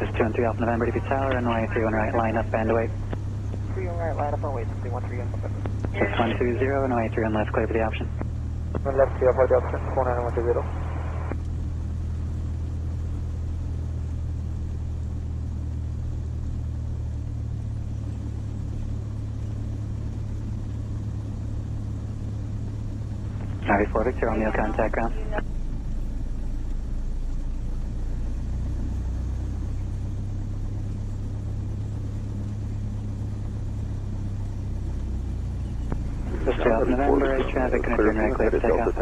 Just 2 and 3 off November to be tower, runway 31 right, line up and await. 31 right, line up and wait, 313 on November. Just 120, runway 31 left, clear for the option. 1 left, clear for the option, 49120. Alright, 4 Victor, Romeo, contact ground. Just 2 off November, traffic, gonna turn right, clear for takeoff.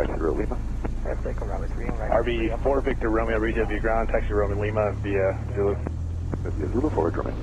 RB 4 Victor Romeo, Reid-Hill View ground, taxi Roman Lima via Zulu. Via Zulu, forward Romeo.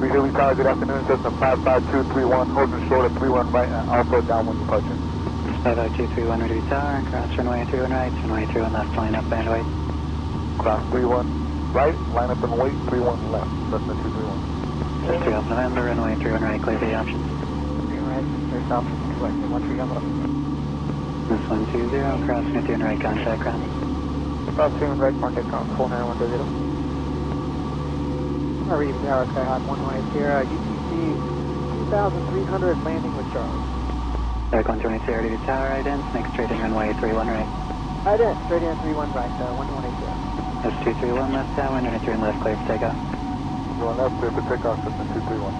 Reid-Hill Tower, good afternoon, Cessna 55231, holding short at 31 right, Alpha downwind departure. 55231, ready to be tower, cross runway 31 right, runway 31 left, line up and wait. Cross 31 right, line up and wait, 31 left, Cessna 231. Just 3 off November, runway 31 right, clear for the option. 31 right, there's option, 13 on November. This 120, crossing at 31 right, contact ground. Cross 31 right, contact ground, 49120. Reid Tower, Sky Hot 1 Sierra, UTC 2300, landing with Charlie. Air 120 Sierra to tower, right in, make straight in runway 31 right. Right in, straight in, 31 right, 118 Sierra. That's 231 left downwind, and turn left, clear for takeoff. Going left, clear for takeoff, Cessna 231.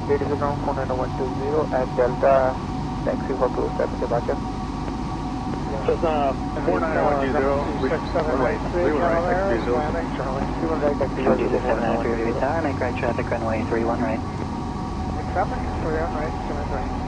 Ladies and gentlemen, 49120 at Delta, taxi for close traffic departure. Cessna 49120, runway 31 right, taxi Zulu. Landing, Charlie. 31 right, taxi Zulu. 227 tower, make right traffic, runway 31 right. Make traffic, 31 right, 2 right.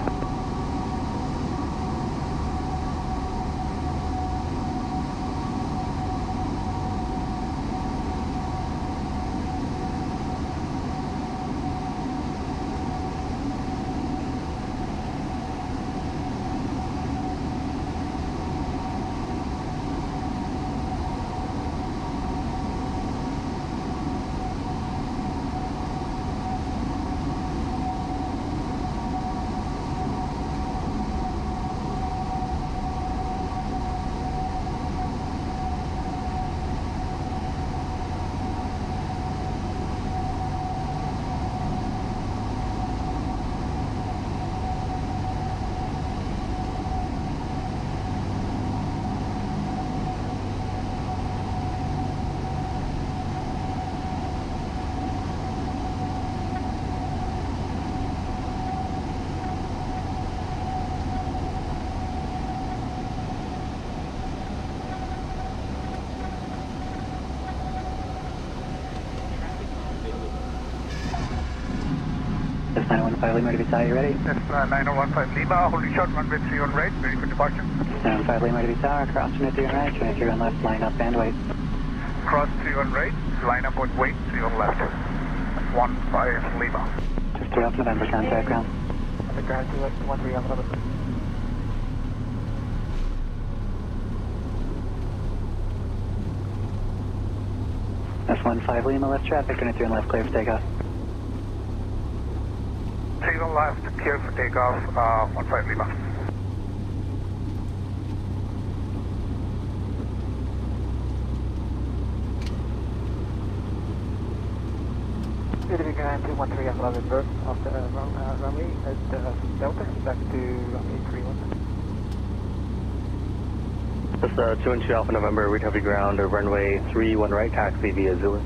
Cessna 915 Lima to Vita, you ready? Cessna 9015 Lima, holding short, runway 31 right, ready for departure. Cessna 15 Lima to Vita, cross 23 on right, 23 on left, line up and wait. Cross 31 right, line up and wait, 31 left. 15 Lima. Just 3 off November, contact ground. The ground 213 on November. S15 Lima, left traffic, 23 on left, clear for takeoff. 31 left, clear for takeoff, 15 Lima. Ground 213 on November, off the runway at Delta, back to runway 31. This 212 Alpha November, we'd have you ground or runway 31 right, taxi via Zulu.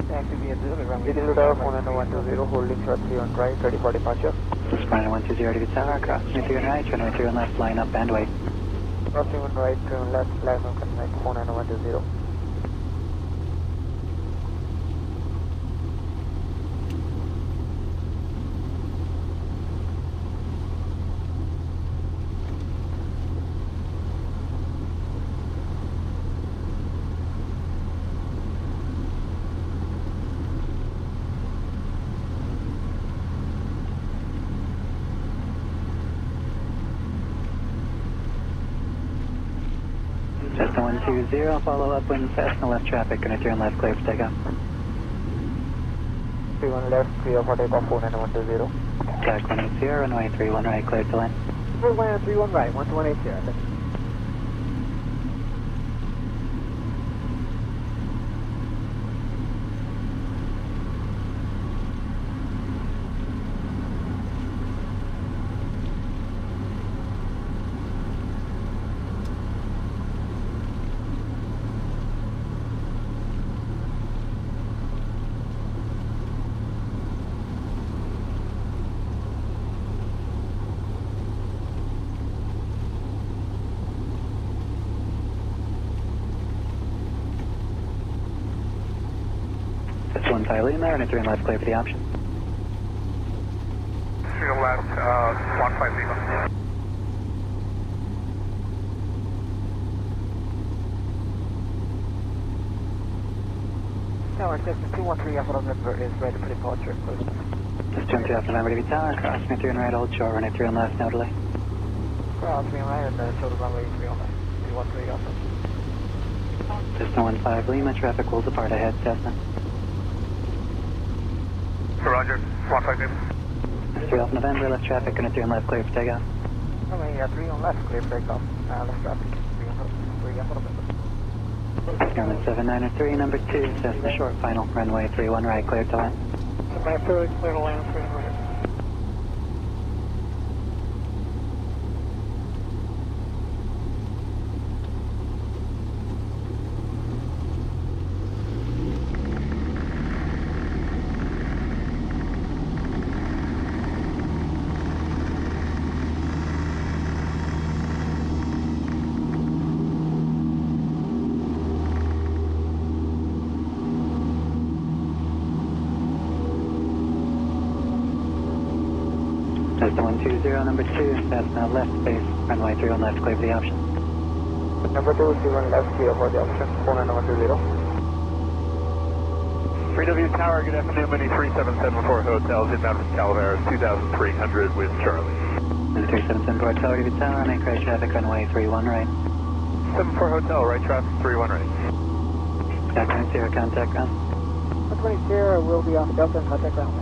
Taxi via Zulu, runway 120, holding short 31 right, ready for departure. This is 120 to Vita, cross 23 on right, 23 on left, line up and wait. Cross 31 right, turn left, line up connect 49120. Cessna 120, follow up when Cessna left traffic, 23 on left, clear for takeoff. 31 left, clear for takeoff, 49120. Tac 180, runway 31 right, clear to land. Runway 31 right, 12180. That's 15 Lima, 23 on left, clear for the option. 3 left, 15 Lima. Tower Cessna 213 Alpha November is ready for departure, please. Just 22 off November to Vita, cross 23 on right, hold short, runway 3 on left, no delay. Cross 3 on right, and total runway 3 on left. 213 Alpha. Cessna 15 Lima, traffic will depart ahead, Cessna. Roger, 15 Lima. 3 off November, left traffic, 23 on left, clear for takeoff. Runway 3 on left, clear for takeoff. Left traffic, 3 Alpha November. Skyline 793, number 2, Cessna short, final, runway 31 right, clear to land. Runway 3, clear to land, 3 right. Cessna 120, number 2, Cessna left base, runway 3 on left, clear for the option. Number 2, 31 left, clear for the option, 49120. 3W Tower, good afternoon, Mini 3774 Hotels, inbound from Calaveras, 2300 with Charlie. 3774 Tower to Vita, runway crash traffic, runway 31 right. 74 Hotel, right traffic, 31 right. Tac 120, contact ground. 120 will be off Delta and contact ground.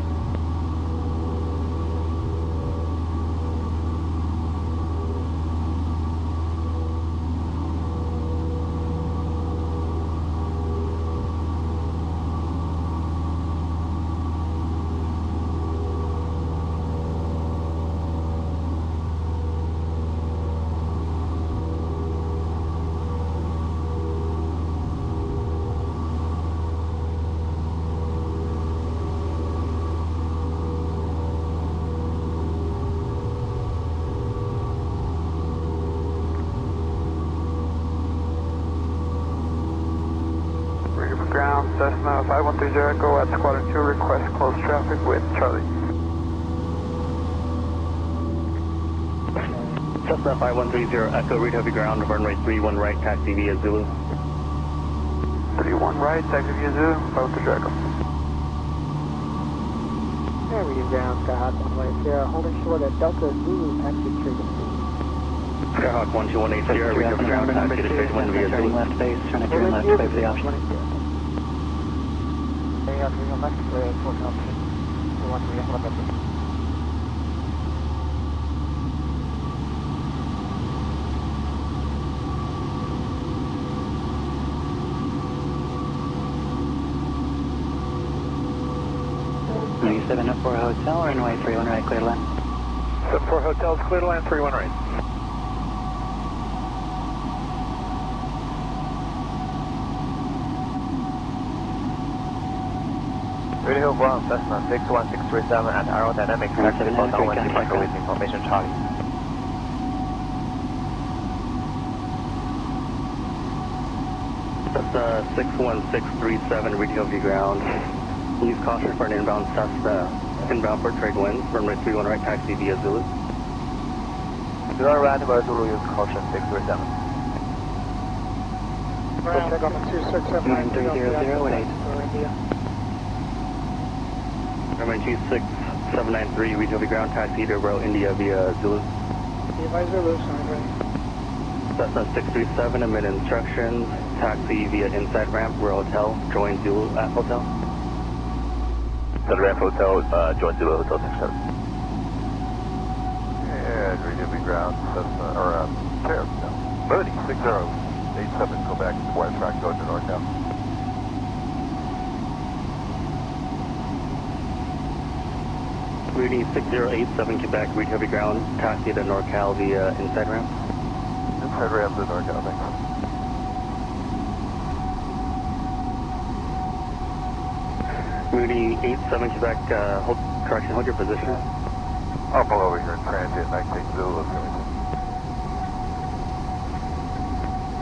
Ground, Cessna 5130, go at Squadron 2, request close traffic with Charlie. Cessna 5130 Echo, Reid-Hill View ground, runway 31 right, taxi via Zulu. 31 right, taxi via Zulu, 513 Echo. There we go, Skyhawk 110, holding short at Delta Zulu, taxi trigger. Skyhawk 12180, Reid-Hill View ground, taxi to straight wind via turning Zulu. left base, turn it turn left, wait for the option. Hey, I'm doing left, for the option. 213, what about this? Maybe 704 Hotel, runway 31 right, clear to land. 74 Hotels, clear to land, 31 right. Reid-Hill ground, Cessna 61637 at aerodynamics, taxi for downwind departure with information Charlie. Cessna 61637, Reid-Hill View ground. Use caution for an inbound Cessna, inbound for trade winds, runway 31 right, taxi via Zulu. Do not land where Zulu use caution 637. Ground, check on the 267. 9300 India. Runway 26793, Reid-Hill View ground, taxi to Row India via Zulu. The advisor lives on ready. Cessna 637, emit instructions, taxi via inside ramp, Row Hotel, join Zulu at Hotel. Inside ramp Hotel, join Zulu Hotel 67. And Reid-Hill View ground, Cessna, or, Moody 6087, go back to wire track, go to NorCal. Moody 6087, Quebec, Reid-Hill View ground, taxi to NorCal via inside ramp. Inside ramp to NorCal, thanks. Moody 87, Quebec, hold your position. I'll pull over here in transit and I can take Zulu.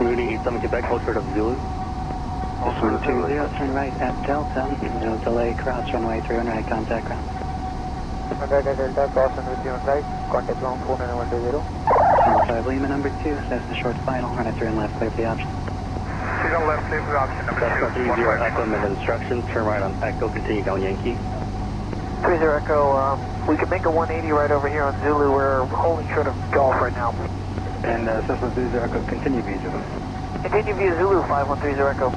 Moody 87, Quebec, hold short of Zulu. 120, turn right at Delta, no delay, cross runway 31 right, contact ground. Delta, cross and with you on right, contact ground 49120. 5 Lima number 2, Cessna short final, run it through and left, clear for the option. Signal left, clear for the option, number Cessna 2. 30 Echo, emit instructions, turn right on Echo, continue down Yankee. 30 Echo, we can make a 180 right over here on Zulu. We're holding short of Golf right now. And Cessna 30 Echo, continue via Zulu. Continue via Zulu, 5130 Echo.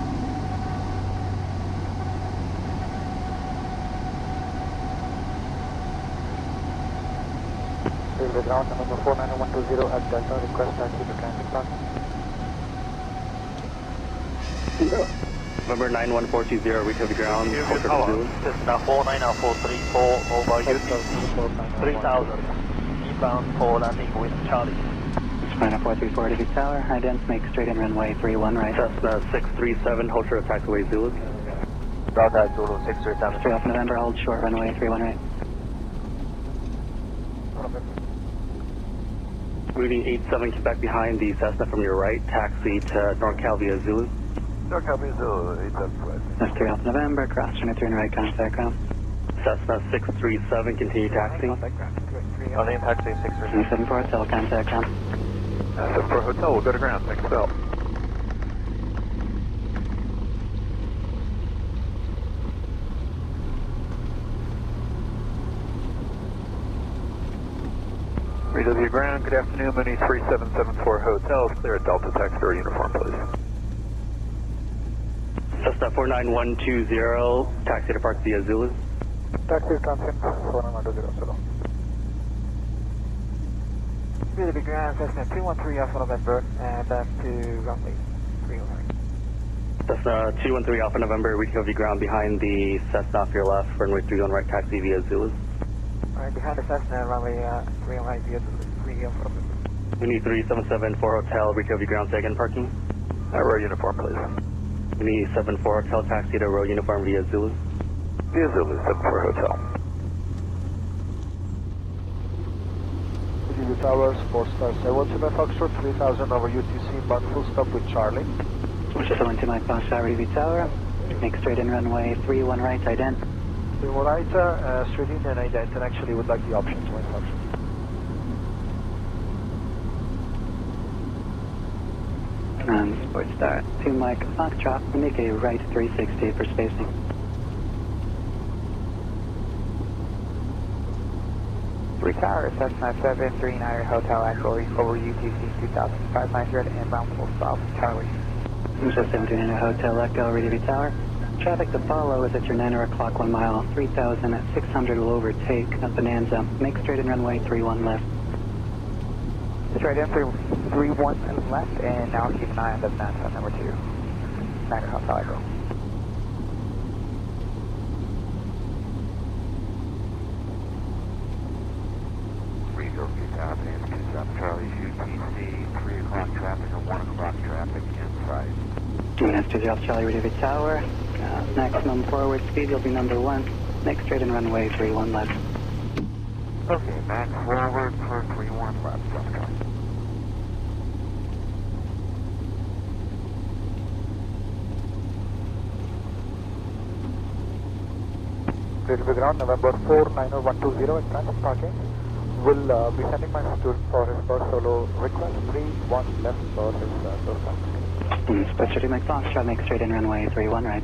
The ground number 49120 at Delta, request taxi to transit park. Number 91420, Reid-Hill View ground, hold short of Zulu. Cessna 49434 over UTC 3000, inbound for landing with Charlie. Final 434 to the tower, ident, make straight in runway 31 right. Cessna 637, hold short of taxiway Zulu. Delta Zulu 637. 3 off November, hold short runway 31 right. Moody 87, Quebec behind the Cessna from your right, taxi to NorCal via Zulu. NorCal via Zulu, 875. That's 3 off November, cross run it through and right, contact ground. Cessna 637, continue taxiing. On the taxi 637. 74 Hotel, contact ground. 74 Hotel, we'll go to ground, thanks, Bill. Reid-Hill View ground, good afternoon, Mooney 3774 Hotels, clear at Delta Texter uniform, please. Cessna 49120, taxi to park via Zulu. Taxi transient 49120. Reid-Hill View ground, Cessna 213 Alpha November, and back to runway 309. Cessna 213 Alpha November, Reid-Hill View ground behind the Cessna off your left, runway 31 right, taxi via Zulu. Alright, behind the Cessna, runway 309 via Zulu, 3 Alpha November. Mooney 3774 Hotel, Reid-Hill View ground, second parking. Row uniform, please. Mooney 74 Hotel, taxi to row uniform via Zulu. Via Zulu, 74 Hotel. Reid-Hill Tower, Sportstar 77 Foxtrot 3000 over UTC, but full stop with Charlie. Which is 1 Mike Foxtrot, Reid-Hill Tower, make straight in runway 31 right, ident. All right, straight in and ident, and actually would like the options, one option. Sport Star 2 Mike Foxtrot, make a right 360 for spacing. Three Tower, Cessna 739 Hotel Echo over UTC 2500 inbound full stop, Charlie. Just 729 Hotel Echo, Reid-Hill View Tower. Traffic to follow is at your 9 o'clock 1 mile, 3,600 will overtake at Bonanza. Make straight in runway 31 left. Straight in 31 left, and now keep an eye on the Bonanza number 2. 9 Hotel Echo. Reid-Hill View Tower, Charlie, UTC, 3 o'clock traffic and 1 o'clock traffic inside. That's 20 Charlie, Reid-Hill View Tower. Maximum forward speed, you'll be number 1. Make straight in runway 31 left. Okay, max forward for 31 left, okay. Reid-Hill Ground, November 490-120 at Takeoff parking. Will be sending my student for his first solo request. 31 left for his first time. Sport Star 2 Mike Foxtrot, make straight in runway 31 right.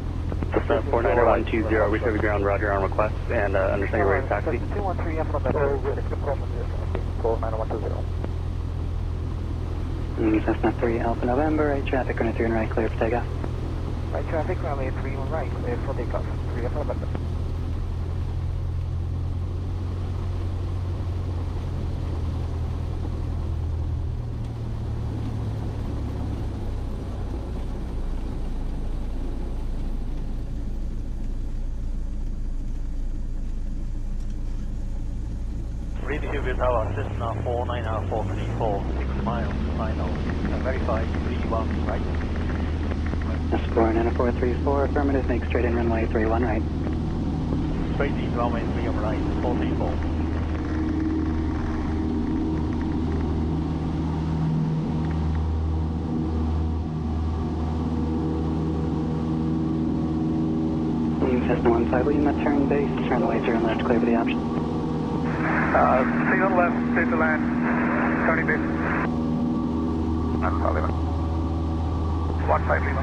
Cessna 490-120, Reid-Hill View Ground, roger on request, and understand your rate of taxi. 213 from the 49120. Cessna 3 Alpha November, right traffic, runway 3 and right, clear for takeoff. Right traffic, runway 31 right, clear for takeoff. 3 Alpha November. Reid-Hill View Tower, Cessna 49434, 6 miles, final. Verify 31 right. That's 49434, affirmative, make straight in runway 31 right. Straight in runway 3 on right, 434. Cessna 15, will you not turn base? Runway 0 left, clear for the option. Signal left, stay to land. Turning base. Alpha Lima. 15 Lima.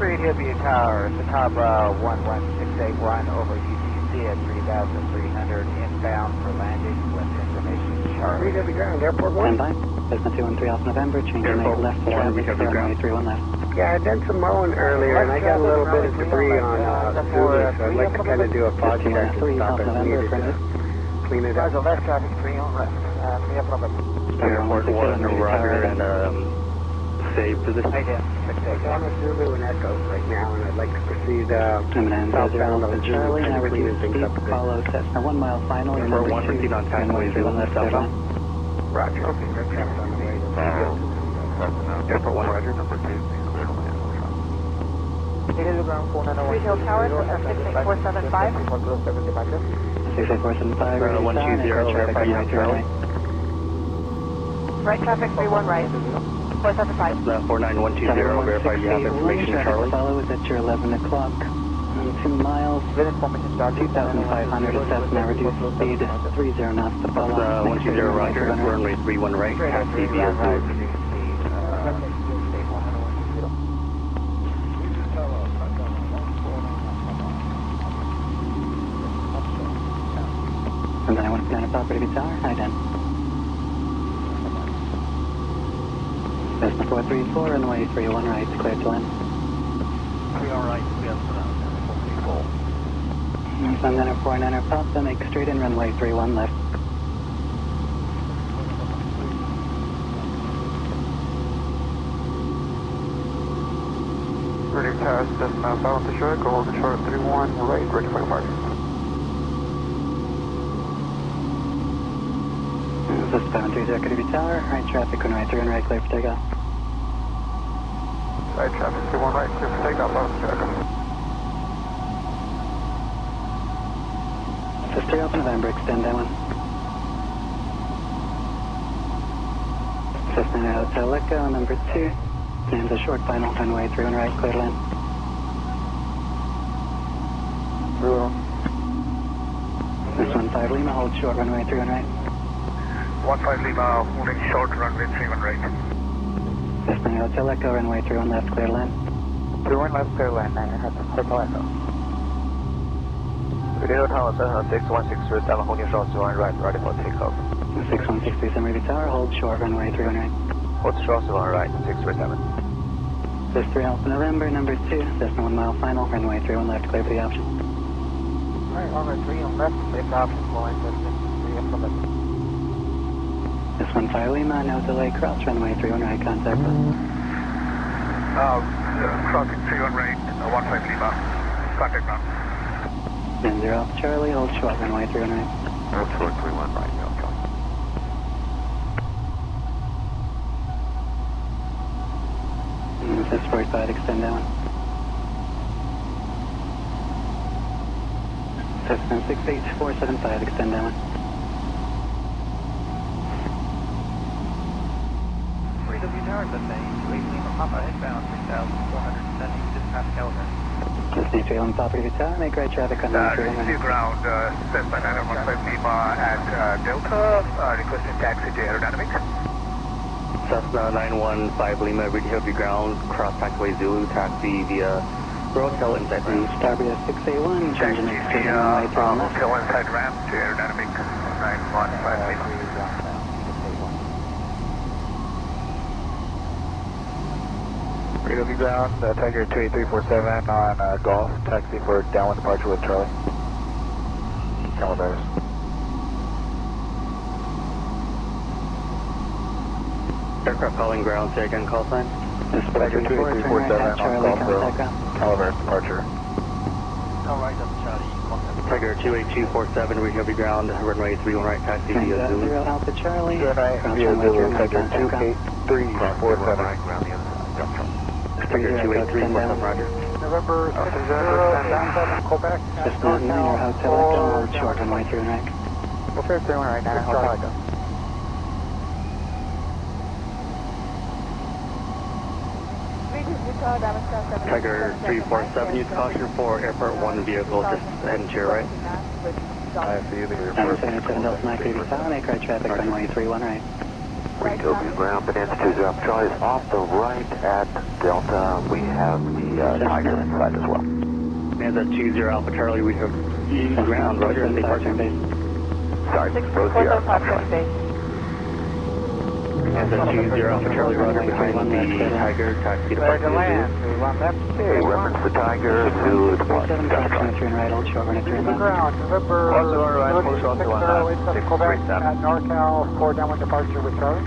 Reid-Hill View Tower, Sakabra 1168, over UTC at 3,300 inbound for landing with information Charlie. Reid-Hill View Ground, Airport 1. Stand by. Cessna 213 Alpha November, change your make left to traffic, runway 31 left. Yeah, I did some mowing earlier, and I got a little bit of debris on Zulu, so I'd like to kind of do a podcast and 3 stop Alpha it November, needed affirmative. to clean it up. There's a left traffic, 3 on left. 3 Alpha November. Airport 1, roger, and save position. Right in, 6 I'm a Zulu and Echo right now, and I'd like to proceed Bonanza 0 southbound Alpha on Zulu, Charlie, kind now of cleaning reduce things speed, up a bit. follow Cessna 1 mile final, your Number number 1, 2, proceed on taxiway 0 left, clear southbound. Roger. Okay, red traffic on the way. Airport 1, roger. Number 2, please clear to land. Reid-Hill Ground, 491. Reid-Hill Tower, 68475. 68475, ready to 120, traffic, verify runway 3 right. Right traffic, 31 right. 475. Cessna 49120, verify you have information, Traffic Charlie. follow is at your 11 o'clock. 2 miles, With information Charlie. 2,500 at Cessna, reduce speed, 30 knots to follow. Cessna 120, roger, runway 31 right, taxi via right, Zulu. reduce speed. And then I want to plan a property tower, hi Dan. Cessna 434, runway 31 right, clear to land. 3 on right, clear to land, 434. Sunliner 49er Papa, make straight in runway 31 left. Ready to pass Cessna south to short, go hold the short 31 right, ready for departure. This is 730 Reid-Hill Tower, right traffic, runway 31 right, clear for takeoff. Right traffic, 31 right, clear for takeoff, out of Chicago. This is 3 Alpha November, extend that one. Cessna Hotel Echo, number 2. Name's a short final, runway 31 right, clear to land. This 15 Lima, hold short, runway 31 right. 15 Lima, holding short, runway 31 right. Cessna Hotel Echo, runway 31 left, clear land. 31 left, clear land, Hotel Echo. Radio Tower Cessna 61637, holding short 31 right, ready for takeoff. 6163 Reid Tower, hold short, runway 31 right. Hold short 31 right, 637. This 3 Alpha November, number 2, Cessna 1 mile final, runway 31 left, clear for the option. Alright, runway 3 on left, safe option, flying distance, 3 up from it. This 15 Lima, no delay, cross runway 31 right, contact. Crossing 31 right, 15 Lima, contact ground. 10 Alpha Charlie, hold short, runway 31 right. Hold short 31 right, no Charlie. This is 45, extend down. Cessna 68475, extend down. Reid-Hill Tower, Cessna 28 Lima, Papa, inbound 3,470, dispatch California. Cessna 3 Lima, Papa Reid Tower, make right traffic on runway 31 right. Ground, Cessna 915 Lima at Delta, requesting taxi to aerodynamics. Cessna 915 Lima, Reid-Hill View ground, cross taxiway Zulu, taxi via Hotel inside ramp. Starbia 681, changing next to the runway 31 left. Hotel inside ramp to aerodynamics, 915 Lima. Reid-Hill View ground, Tiger 28347 on Golf, taxi for downwind departure with Charlie. Calaveras. Aircraft calling ground, say again, call sign. This is Tiger 28347 on Golf Road, ground. Calaveras departure. Alright, that's Charlie, contact. Tiger 28247, Reid-Hill View ground, runway 31 right, taxi via Zulu. 0 Alpha Charlie, Good night, cross via runway Zulu, 31 right, Tiger contact ground. 28347. Right, ground the other side, no Charlie. Tiger 28347, roger. November 6077, Quebec. Cessna 9 Hotel Echo, hold short, runway 31 right. Well, fair 31 right now, Hotel Echo. Tiger 347, use caution for airport 1 vehicle, just heading to your right. I see the report. 777 Delta Mike Reid Tower, make right traffic, runway 31 right. Reid-Hill View ground, Bonanza 20 Alpha Charlie is off the right at Delta. We have the Tiger inside as well. Bonanza 20 Alpha Charlie, we have ground, roger, and departure. Sorry, both here, Alpha Charlie. Bonanza 20 Alpha Charlie, roger, behind the Tiger, taxi to Park Via Okay, reference the Tiger to the park. 47 cross, turn right, hold short, runway 31 left. ground, November Also alright, hold short 31 left, Quebec 637. at NorCal for downwind departure with Charlie.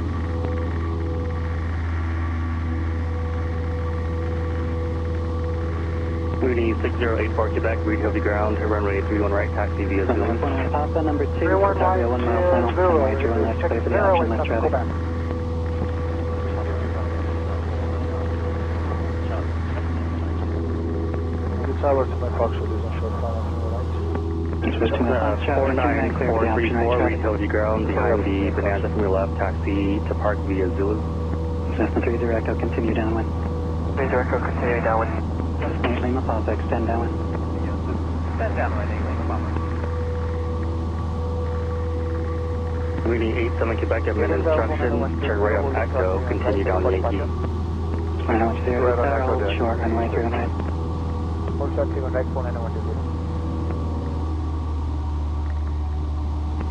Mooney 6084 Quebec, Reid-Hill View ground, runway 31 right, taxi via Zulu. 1 Papa, number 2, Starbia 1 mile final, runway 31 left, clear for the option, left traffic. The tower to my Foxtrot is on short final to the right. This was 2 Alpha Charlie, turn right, clear for the option, right 49434, traffic. Reid-Hill View ground, behind the Bonanza from your left, taxi to Park via Zulu. Cessna 30 Echo, continue downwind. 30 Echo, continue downwind. Cessna 8 Lima Papa, extend downwind. Stand downwind, 8 Lima, Papa. Mooney 87 Quebec, admin instruction, turn right up Echo, continue down Yankee. 21 0 Tower, hold short, runway 31 right. Hold short 31 right, 49120.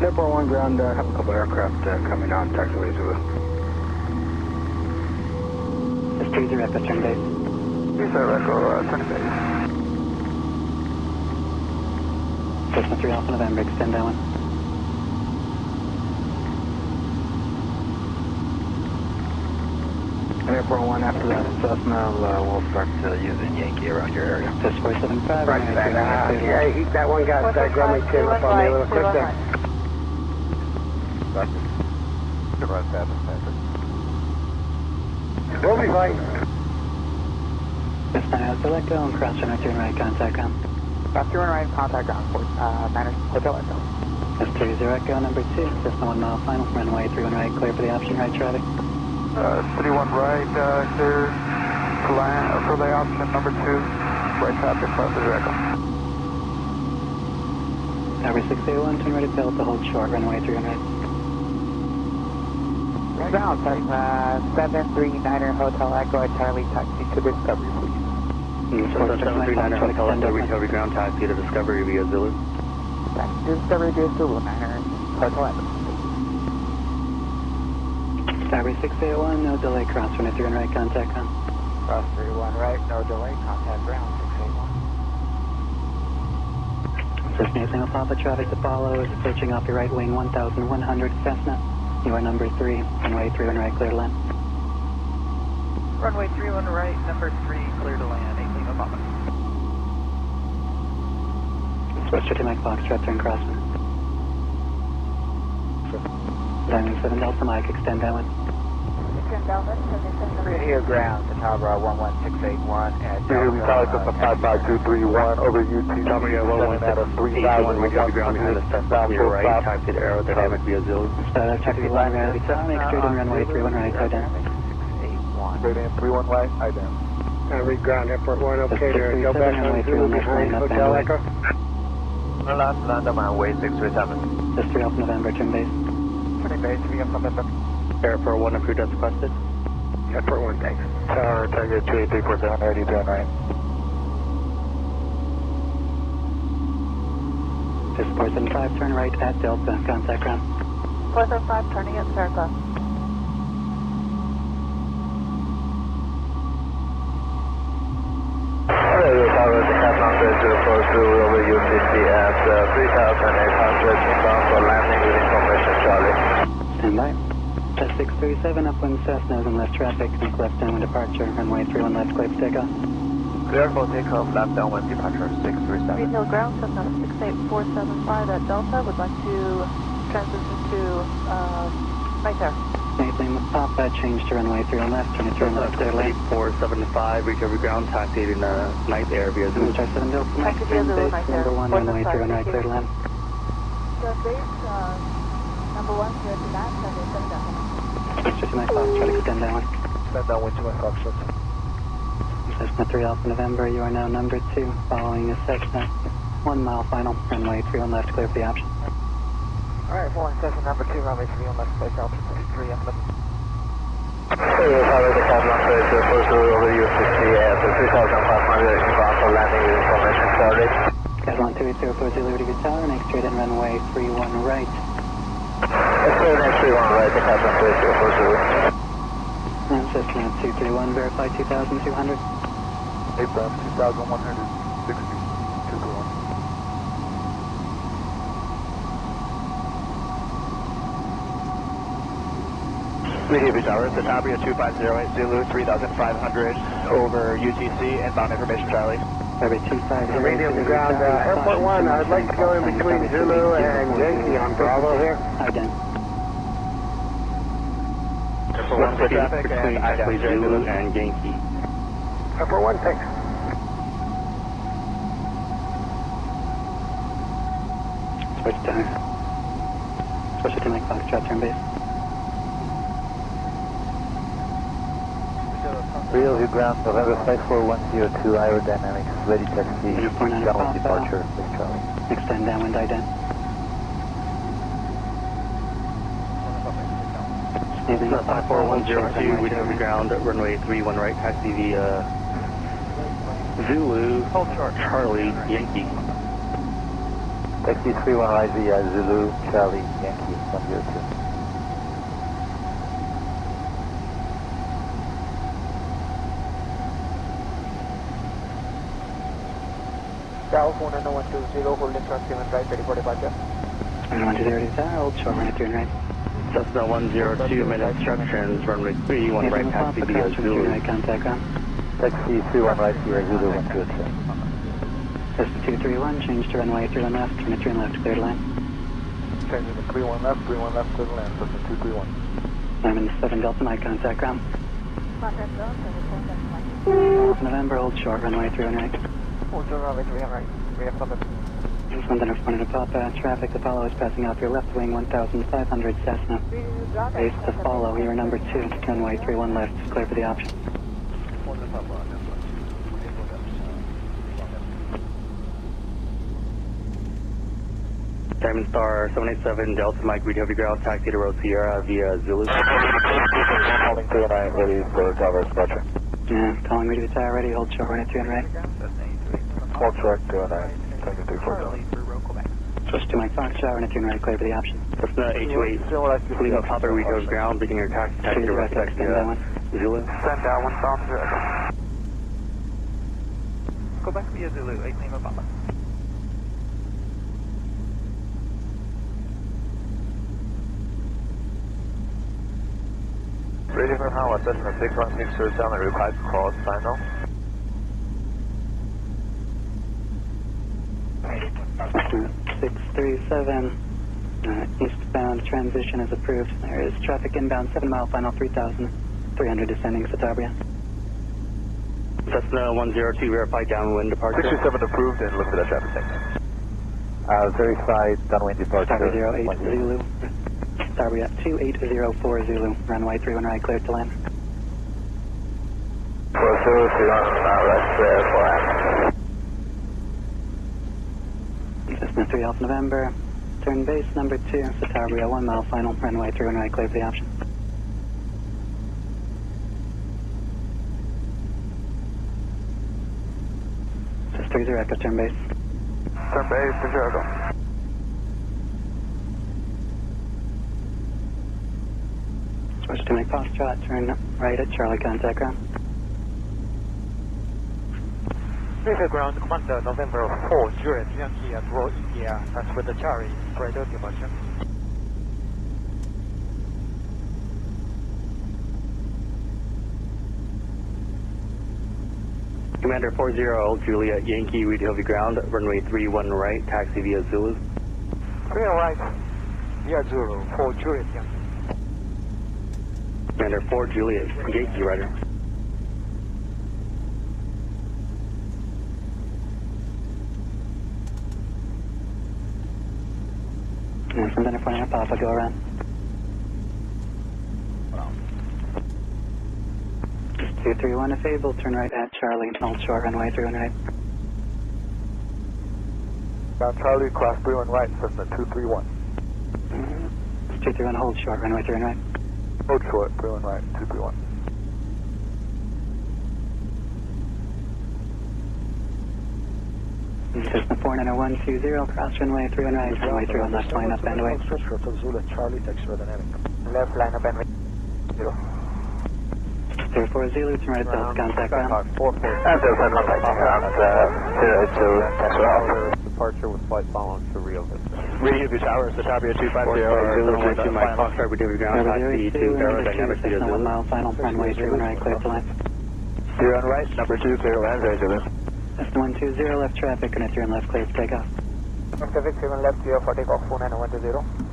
Airport 1 ground, have a couple aircraft coming on taxiway Zulu. This 30 Echo, turn base. Yes, sir, Echo, turn base. Cessna 3 Alpha November, extend downwind. Airport 1 after that, Cessna, we'll start using Yankee around your area. This 475, Right runway back. 31 right, clear. That one got grumbly chin up on me a little quick there. We'll be fine. Cessna Hotel Echo, and cross runway 31 right, contact ground. Cross 31 right, contact ground, Niners Hotel Echo. This 30 Echo, number 2, Cessna 1 mile final, runway 31 right, clear for the option, right traffic. 31 right, clear for land, for the option number 2, right traffic, 30 Echo. Tower 681, turn right at Delta, hold short, runway 300. Ground, Cessna 739er Hotel Echo, Charlie, taxi to Discovery, please. Cessna 739er Hotel Echo, recovery ground taxi to Discovery via Zulu. Taxi to Discovery via Zulu, 9er Hotel Echo. Tower 681, no delay, cross runway 300 right, contact ground. Cross 31 right, no delay, contact ground, 681. Cessna single Papa, traffic to follow is approaching off your right wing 1100 Cessna. You are number 3, runway 31 right, clear to land. Runway 31 right, number 3, clear to land, 8 Lima Papa. Switch to Mike Foxtrot, turn crosswind. Diamond 7 Delta Mike, extend downwind. Extend downwind, Reid-Hill ground, the Tower 11681 at Reid-Hill Tower 55231 over UT. Tower 11681, recovery ground behind the Cessna to your right, taxi to aerodynamic via Zulu. Taxi line reality tower, make straight in runway 31 right, high down. 681. Straight in 31 right, high down. Read ground, airport 1, okay to go back on Zulu behind Hotel Echo. Land on my way 637. Just 3 off November, turn base. Turning base, 3 up November. Airport 1, approved as requested. Airport 1, thanks. Tower, target 28347, ready, turn right. Just 475, turn right at Delta, contact ground. 475, turning at Sarka. Hello, Tower, the Cessna 042 over UTC at 3,800 inbound for landing with information, Charlie. Stand by. Test 637, upwind Cessna and left traffic, make left downwind departure, runway 31 left, clear for takeoff. Clear for takeoff, left downwind departure 637. Reid-Hill ground, Cessna 68475 at Delta. Would like to transition to right there. 8 Lima Papa, change to runway 31 left, turn it 31 left, clear lane. 475, recovery ground taxi to ninth air via Zulu. Try 7 Delta, Taxi via Zulu, base right there. number 1, runway 31 right, clear to land. Base number 1, clear to land, Switch to Mike Foxtrot, extend downwind. Stand downwind to my Foxtrot. Cessna 3 Alpha November, you are now number 2, following a Cessna. 1 mile final, runway 31 left, clear for the option. Alright, 4 Cessna number 2, runway 31 left, place altitude 3 up November. Hello, Tower, the Cessna 042 over UTC at 3,500 inbound for landing with information, Charlie. Casual 28040 Liberty View Tower, make straight in runway 31 right. Straight in 31 right, the Cessna 042. And Cessna 231, verify 2,200. 2,160, 231. Reid-Hill Tower, the Tower 2508 Zulu 3,500 over UTC, inbound information, Charlie. Every 250. Reid-Hill ground, airport 1, I'd like to go in between Zulu and Yankee on Bravo here. High down. Airport 1 for traffic between and taxi Zulu and Yankee. Airport 1, thanks. Switch to Mike Foxtrot, turn base. Reid-Hill ground, November 54102, aerodynamics, ready taxi, downwind departure, please Charlie. Extend downwind, ident. Evening, 5412, recovery ground, runway 31 right, taxi via Zulu, Charlie, Yankee. Taxi 31 right via Zulu, Charlie, Yankee, 102. Tower 49120, holding transcript right, ready for departure. 120 tower, old short runway 3 right. Cessna 102, mid instructions, runway 31 right, taxi via Zulu. Right, contact ground. Taxi 31 right via Zulu, 102. Cessna 231, change to runway 31 left, turn it 31 left, clear to land. Changing to 31 left, clear to land, Cessna 231. Diamond 7 Delta, Mike, contact ground. Contact zone, 747. November, old short runway 31 right. Hold your runway 3 right, 3 up November. London responding to Papa, traffic to follow is passing off your left wing 1,500 Cessna. Base to follow, you are number 2, runway 31 left, clear for the option. Diamond Star 787 Delta Mike, Reid-Hill View Ground, taxi to Rose Sierra via Zulu. Calling 209, ready for cover, departure. Yeah, calling Reid-Hill View Tower, ready, hold short, runway 3 on right. Hold short, 209, taking 240. Switch to Mike Foxtrot, runway 3 on right, clear for the option. Cessna 828, Lima Papa, Reid-Hill View Ground, beginning your taxi to Rose Sierra Zulu. Send down 1 Psalm 0. Go back via Zulu, 8 Lima Papa. Ready for Howard, Cessna 61607, request cross final. Cessna 637, eastbound transition is approved. There is traffic inbound, 7 mile final, 3,300 descending Satabria. Cessna 102, verify downwind departure. 627 approved and look for that traffic, thanks. Verify downwind departure. Starboard 08 Zulu. Starboard 2804 Zulu. Runway 31 right, cleared to land. 4031, rest there for land. Cessna 3 Alpha November. Turn base number 2, Satabria 1 mile final. Runway 31 right, cleared for the option. This is 30 Echo, turn base. Turn base to Jericho. Switch to Mike Foxtrot, turn right at Charlie, contact ground. Reid-Hill ground, Commander, November 4, Juliet, Yankee at Road India, that's with the Charlie, Fredo departure. Commander 40, Juliet Yankee, Reid-Hill View Ground, runway 31 right, taxi via Zulu. 3 right, via Zulu, 4 Juliet, Yankee. Commander 4, Juliet Yankee, rider. And from Center 49 Papa, go around. 231 if able, turn right at Charlie, hold short, runway 31 right. Down Charlie, cross 31 right, Cessna 231. 231, hold short, runway 31 right. Hold short, 31 right, 231. Cessna 490-120, cross runway 31 right, runway 31 left, line up, bend away. Charlie, taxi dynamic. Left line up, bend away. 04 Zulu, turn right at Delta, contact ground. And Delta, contacting ground, 082, thanks for help. Departure with flight following to Rio Vista. Reid-Hill View Tower, Satabria 250, Zulu 12, Mike Foxtrot, Reid-Hill View Ground, taxi to aerodynamic via Cessna 1 Zulu. mile final, runway 31 right, clear to land. 0 on right, number 2, clear land, very Zulu. Cessna 120, left traffic, runway 3 left, clear for takeoff. Traffic 7 left, clear for takeoff, 49120.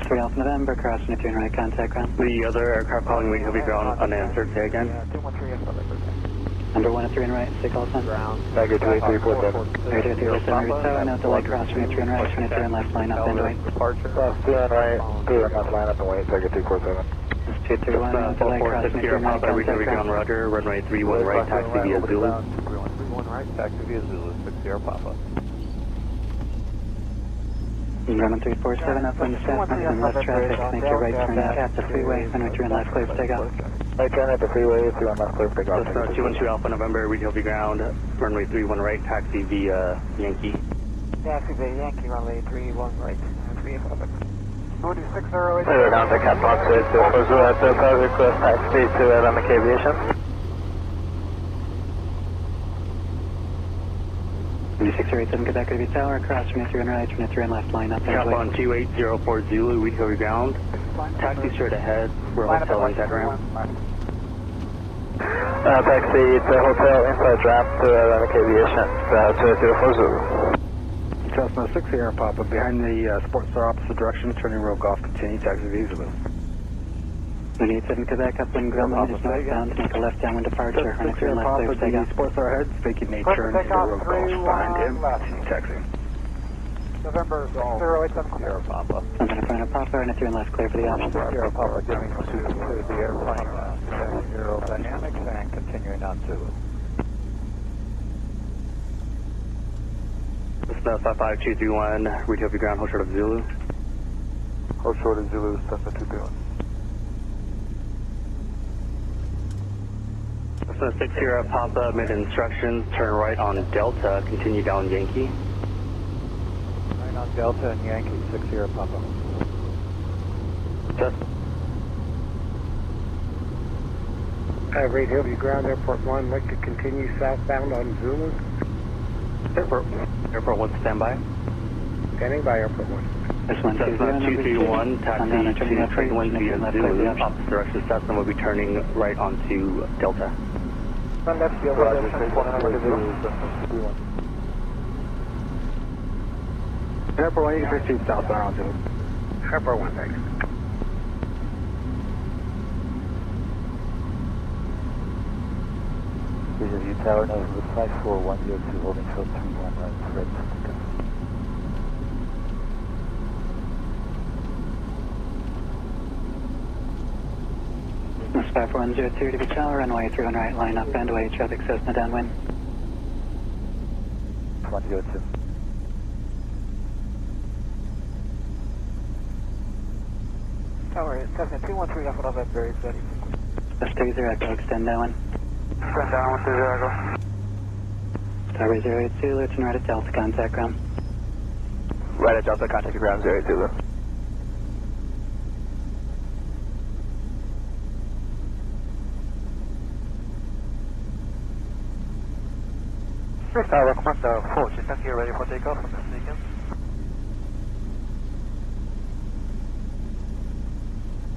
3 Alpha November, cross runway 3 right, contact ground. The other aircraft calling Reid-Hill View Ground unanswered, say again. 213 Number 1 at 3 right, take all send. Tiger 2347. Radio 307, Tower, now delay, cross runway 3 right, runway 3 left, line up, bend away. Departure. Cross 2 on right, 2 on left, line up and wait, Tiger 247. 231, now delay, cross runway 3 right, Papa, Reid-Hill View contact Ground, ground. roger, runway 31 right, taxi via Zulu. 31 right, taxi via Zulu, 60 Papa. Runway 347, upwind Cessna, and left traffic, make your right turn at the freeway, runway 3 left, clear for takeoff. Right turn at the freeway, 3 on left, clear for takeoff. Cessna 212 Alpha November, Reid-Hill View Ground, runway 31 right, taxi via Yankee. Taxi via Yankee, runway 31 right, 3 Papa. 4608. We're down to Cap Box 840 at the request taxi to Atlantic Aviation. 687, Quebec View Tower, cross runway 3 right, runway 3 left, line up, bend Cap away. on 2804 Zulu, Reid-Hill View Ground, taxi straight ahead, we're hotel inside ramp. Taxi to hotel inside ramp to Atlantic Aviation, 2040 Zulu. Cessna 6 Sierra Papa, behind the Sports Star opposite direction, turning rogue off, continue taxi via Zulu. 187 Quebec, upwind Grumman is northbound, make a left downwind departure, runway 3 left, clear for takeoff. Sports Star ahead, speaking may turn into rogue off behind him, continue taxi. November 087 Sierra Papa. Center 49 Papa, runway 3 left, clear for the option. Sierra Papa giving to the airplane, aerodynamics and continuing on to. Cessna Cessna 55231, Reid-Hill View Ground, hold short of Zulu. Hold short of Zulu, Cessna 231. Cessna 60 Papa, mid instructions, turn right on Delta, continue down Yankee. Right on Delta and Yankee, 60 Papa. Cessna. Reid-Hill View Ground, Airport 1, like to continue southbound on Zulu. Airport 1, standby. Standing by Airport 1. This one, Cessna 231, taxi to trade winds via Zulu, opposite direction. Cessna will be turning right onto Delta. One left, the other direction, 400 Zulu, Cessna 231. Airport 1, you can proceed southbound on Zulu. Airport 1, thanks. Reid-Hill Tower, no, with 54102, holding short 31 right, Fred. This 5102 to be tower, runway 31 right, line up and away, traffic Cessna downwind. 102. Tower, Cessna 213, off of that very steady. That's 30 Echo, extend downwind. Extend downwind to 0 Echo. Tower 08 Zulu, turn right at Delta, contact ground. Right at Delta, contact ground 08 Zulu. First tower, request approach. Is that here ready for takeoff from the sequence?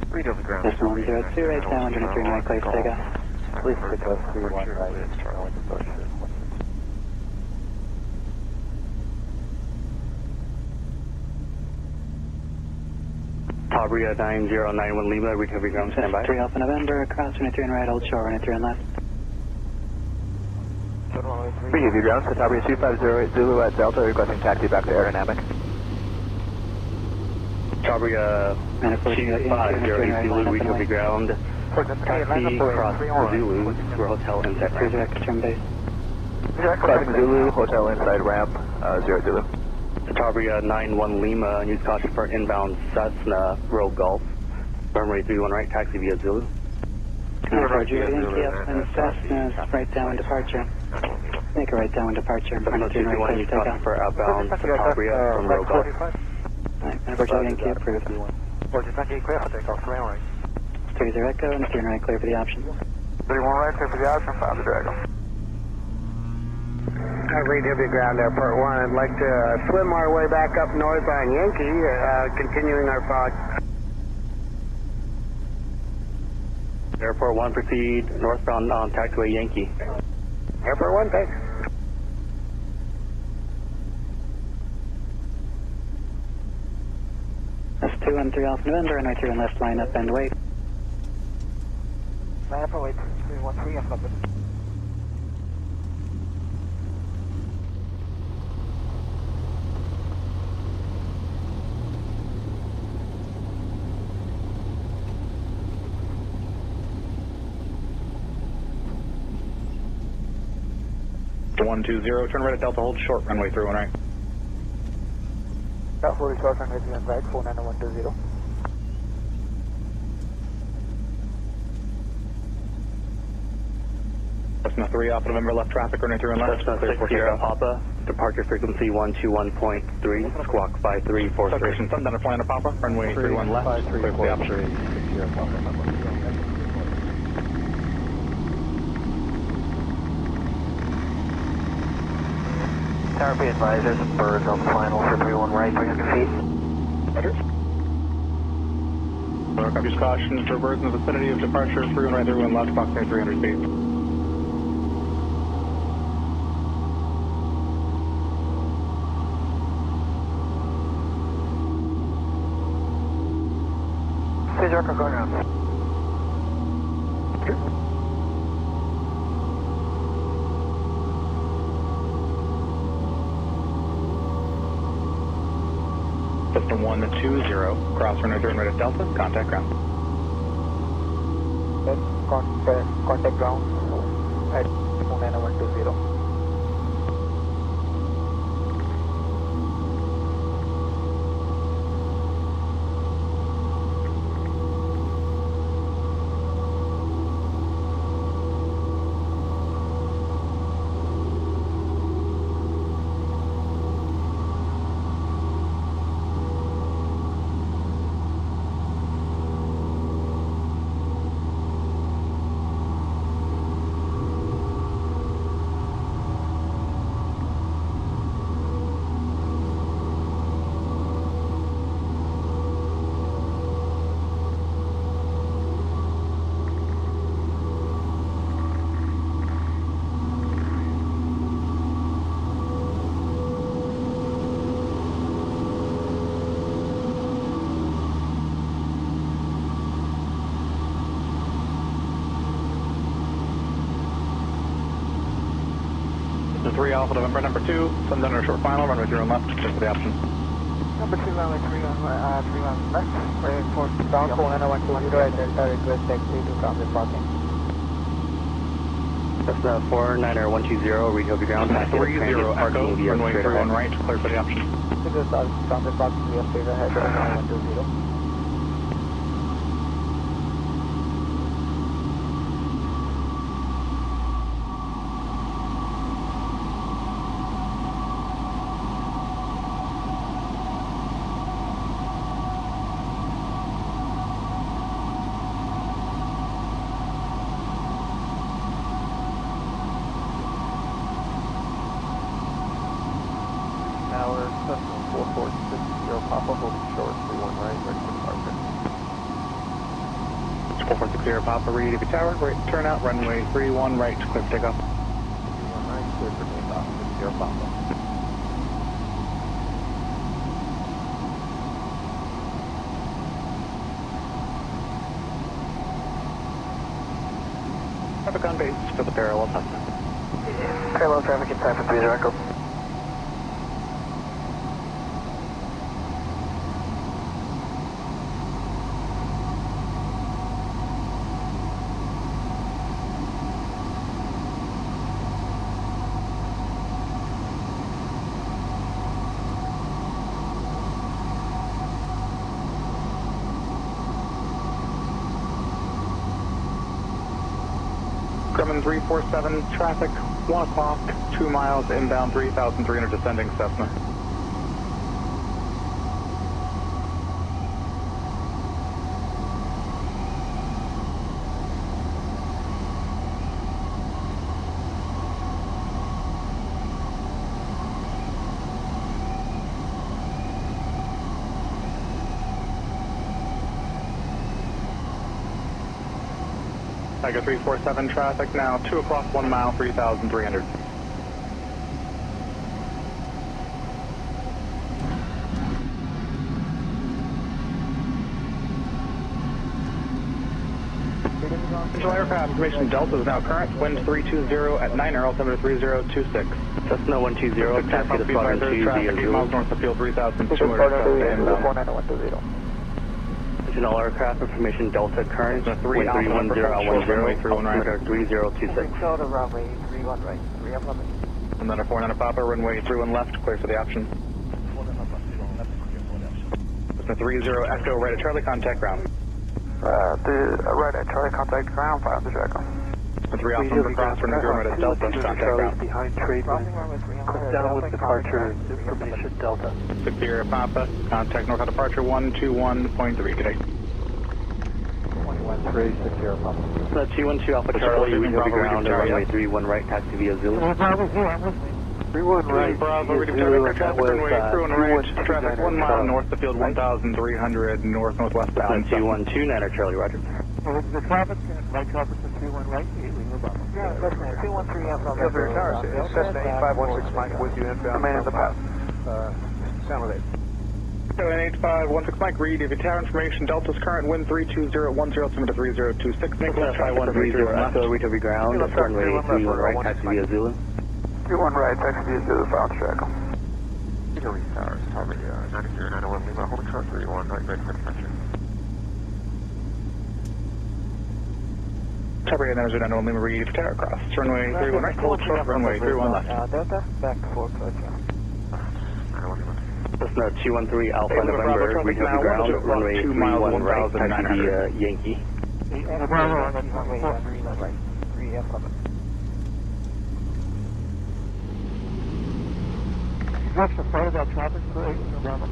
Reid-Hill View Ground. This 102, right down, 103 right, clear for takeoff. Please take us 31 right, going to push it. Tabria 9091 Lima, Reid-Hill View Ground, standby. 3 Alpha November, cross 23 and right, hold short, 23 and left. Reid-Hill View Ground, Tabria 2508 Zulu at Delta, requesting taxi back to aerodynamic. Tabria 250 Zulu, Reid-Hill View Ground. Taxi cross Zulu, for hotel inside ramp. Cruiser turn base. Crossing Zulu, hotel inside ramp, 0 Zulu. Tabria 91 Lima, use caution for inbound Cessna, Rogue Golf. Runway 31 right, taxi via Zulu. Roger, Yankee up and Cessna, right downwind departure. Make a right downwind departure. Cessna 221, use takeoff. caution for outbound Tabria from Rogue Golf. Alright, Roger, Yankee approved. Roger, Yankee clear for takeoff, 3 right. 30 Echo and turn right, clear for the option. 31 right, clear for the option, 5 to Drago. Reid-Hill View Ground, Airport 1. I'd like to swim our way back up north on Yankee, continuing our fog. Airport 1, proceed northbound on taxiway Yankee. Airport 1, thanks. That's 213 Alpha November, runway 31 left, line up and wait. Line up and wait, 313 Alpha November. To 120, turn right at Delta, hold short, runway 31 right. That 40 short runway 31 right, 49120. Cessna 3 Alpha November, left traffic, runway 31 left. Cessna 60 Papa, departure frequency 121.3, squawk 5343. Separation, sun down to flying to Papa, runway 31 left, clear for the option. Tower be advised, there's some birds on the final for 31 right, 300 feet. Roger. Use caution for birds in the vicinity of departure, 31 right, 31 left, approximately 300 feet. Please record going around. Cessna 120, cross runway 31 right at Delta, contact ground. Contact ground at 49120. 30 Echo, Cessna 3 Alpha November number 2, send under a short final, runway 31 left, clear for the option. Number 2, runway 31 left, waiting for down 49120 at Delta, request taxi to transit parking. Cessna 49120, Reid-Hill View Ground, taxi to 30 transit parking Echo, via runway straight 31 ahead. right, clear for the option. This is transit parking via straight ahead, 9120. Tower, Cessna 4460 Papa, holding short, 31 right, ready for departure. 4460 Papa, Reid-Hill View Tower, great turnout, runway 31 right, clear for takeoff. 31 right, clear for takeoff, 60 Papa. Traffic on base for the parallel Cessna. Parallel traffic inside for 30 Echo. Grumman 347, traffic, 1 o'clock, 2 miles, inbound 3,300, descending Cessna. Tiger 347 traffic now, 2 o'clock, 1 mile, 3,300. Central aircraft information Delta is now current, wind 320 at 9 altimeter 3026. Cessna 120, taxi to Squadron 2 via 8 Zulu. miles north of field 3,200 inbound. 49120. All aircraft information Delta current, Cessna wind 3 310, runway 31 right. altimeter 3026. Delta runway 31 right, 3 up limit. And then a 49 Papa, runway 31 left, clear for the option. Cessna 30 Echo, right at Charlie, contact ground. Right at Charlie, contact ground, 500 Echo. The 3 Alpha number cross for New right at Delta, contact ground. Behind trade wind. Downwind departure, information Delta. 60 Papa, contact north departure 121.3, good day. 21-360 Papa. Cessna 212 Alpha Charlie, Reid-Hill View Ground, runway 31 right, taxi via Zulu. 31 right, Bravo, Reid-Hill Zulu, Tower, traffic runway 31 right, traffic 1 mile north of field 1,300 north-northwest bound. Cessna 212 Niner Charlie, roger. The traffic, right traffic to 31 right, yeah, Cessna 213 Alpha. Cessna 8516 Mike with you inbound. Remain in the path. Sound relay. 8516 Mike, Reid-Hill View Tower information, Delta's current, wind 320, 10, altimeter 3026. Cessna 5130 Echo, Reid-Hill View Ground, runway 31 right, taxi via Zulu. 31 right, taxi via Zulu, 500 Echo. Reid-Hill View Tower, Harvey, 90901 Lima, holding short 31 right, ready for departure. Tower 90901 Lima, Reid-Hill View Tower, cross, runway 31 right, hold short, runway 31 left. Delta, back to 4 clear. Cessna 213 Alpha November, Reid-Hill View Ground, runway 31 right, taxi via Yankee. What's the part of that traffic for Bravo?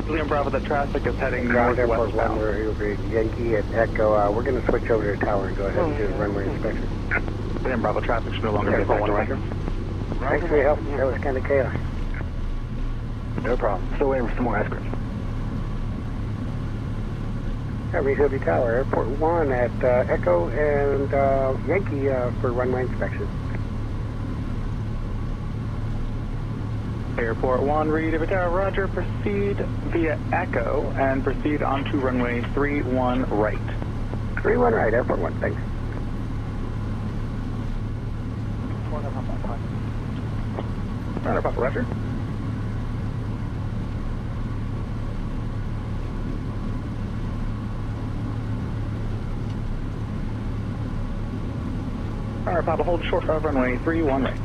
William Bravo, the traffic is heading Ground Airport northwest 1, bound. we're Yankee at Echo. We're going to switch over to tower and go ahead and do runway inspection. William Bravo, traffic should no longer be Airport 1 right. Thanks for your help. That was kind of chaos. No problem. Still waiting for some more ice cream. Reid-Hill View Tower, Airport 1 at Echo and Yankee for runway inspection. Airport 1, Reid-Hill View Tower, roger. Proceed via Echo and proceed onto runway 31 right. 31 right, Airport 1, thanks. Runner Papa, roger. Runner Papa, hold short of runway 31 right.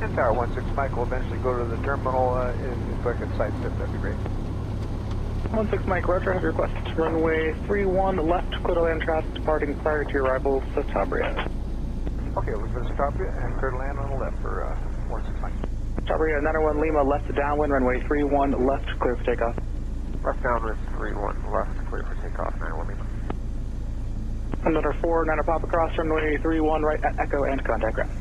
And Tower 16 Mike will eventually go to the terminal. If I could sidestep, that'd be great. 16 Mike, roger, have your request. Runway 31 left, clear to land traffic departing prior to your arrival, Satabria. Okay, we'll go to Satabria and clear to land on the left for 16 Mike. Satabria, 901 Lima, left to downwind, runway 31 left, clear for takeoff. Left downwind 31, left, clear for takeoff, 901 Lima. Another 4, 9 Papa cross, runway 31 right at Echo and contact ground.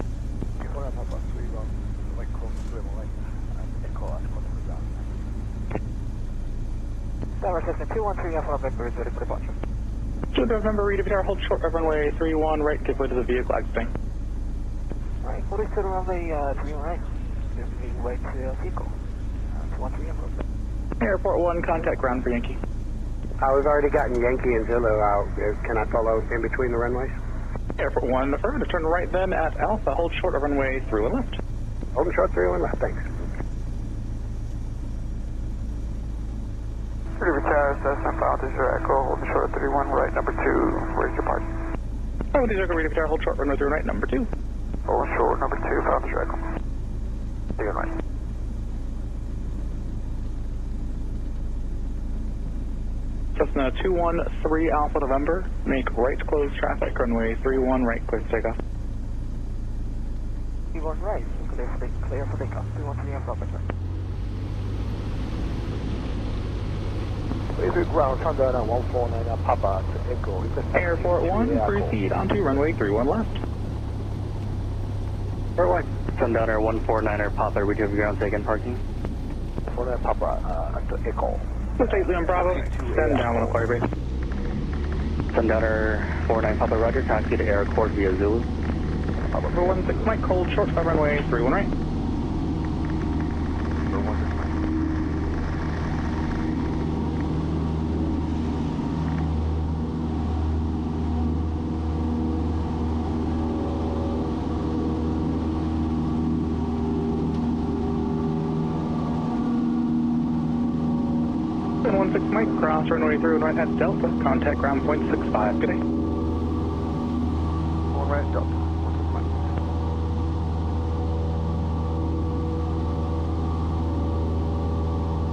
Tower Cessna 213 Alpha November is ready for departure. 2 November, Reid-Hill View, hold short of runway 31 right, give way to the vehicle exiting. Alright, what is it around the 31 right? Give me way to the vehicle. 213 Alpha. Airport 1, contact ground for Yankee. We've already gotten Yankee and Zulu out. Can I follow in between the runways? Airport 1, affirmative, turn right then at Alpha, hold short of runway 31 left. Holding short 31 left, thanks. Tower Cessna, Found Echo, holding short 31 right, number 2, where's your part? Oh, these are Reid-Hill View, hold short runway 31 right, number 2. Holding short, number 2, Found Echo. Take it right. Cessna 213 Alpha November, make right close traffic, runway 31 right, clear for takeoff. 31 right, clear for takeoff. 213 Alpha. Basic ground, countdown at 149 Papa to Echo. Airport 1, proceed onto runway 31 left. Airport 1. Sundown Air 149er Papa, Reid-Hill View ground, taken parking. 149 Papa to Echo. State Leon Bravo, stand down on Aquaria Base. Sundown Air 49 Papa, roger, taxi to Airport via Zulu. Papa 416 Mike, hold short of runway 31 right. Mike, cross runway 31 right at Delta, contact ground point 65, good day. 1 right, Delta, 16 Mike.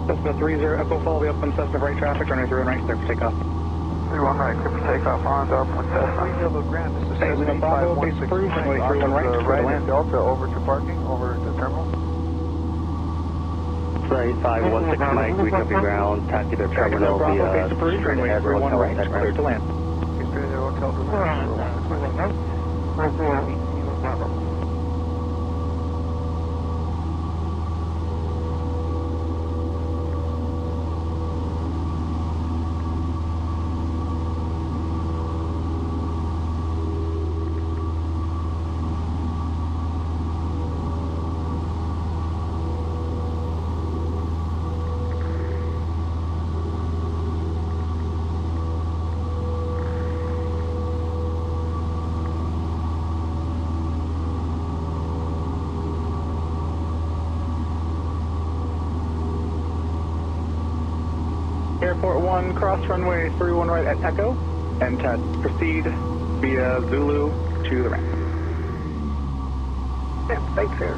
Cessna 30 Echo, follow the open Cessna right traffic, runway 31 right, clear for takeoff. 31 right, clear for takeoff, on to Upland Cessna. 30 Grand, this is State Leon Bravo, base approved, runway 31 right, clear to land. Delta, over to parking, over to terminal. Flight 516 Mike, Reid-Hill View ground, taxi to terminal via straight ahead hotel right, contact clear ground. to land. Straight ahead hotel to land. Airport 1, cross runway 31 right at Echo, and proceed via Zulu to the ramp. Yeah, thanks, sir.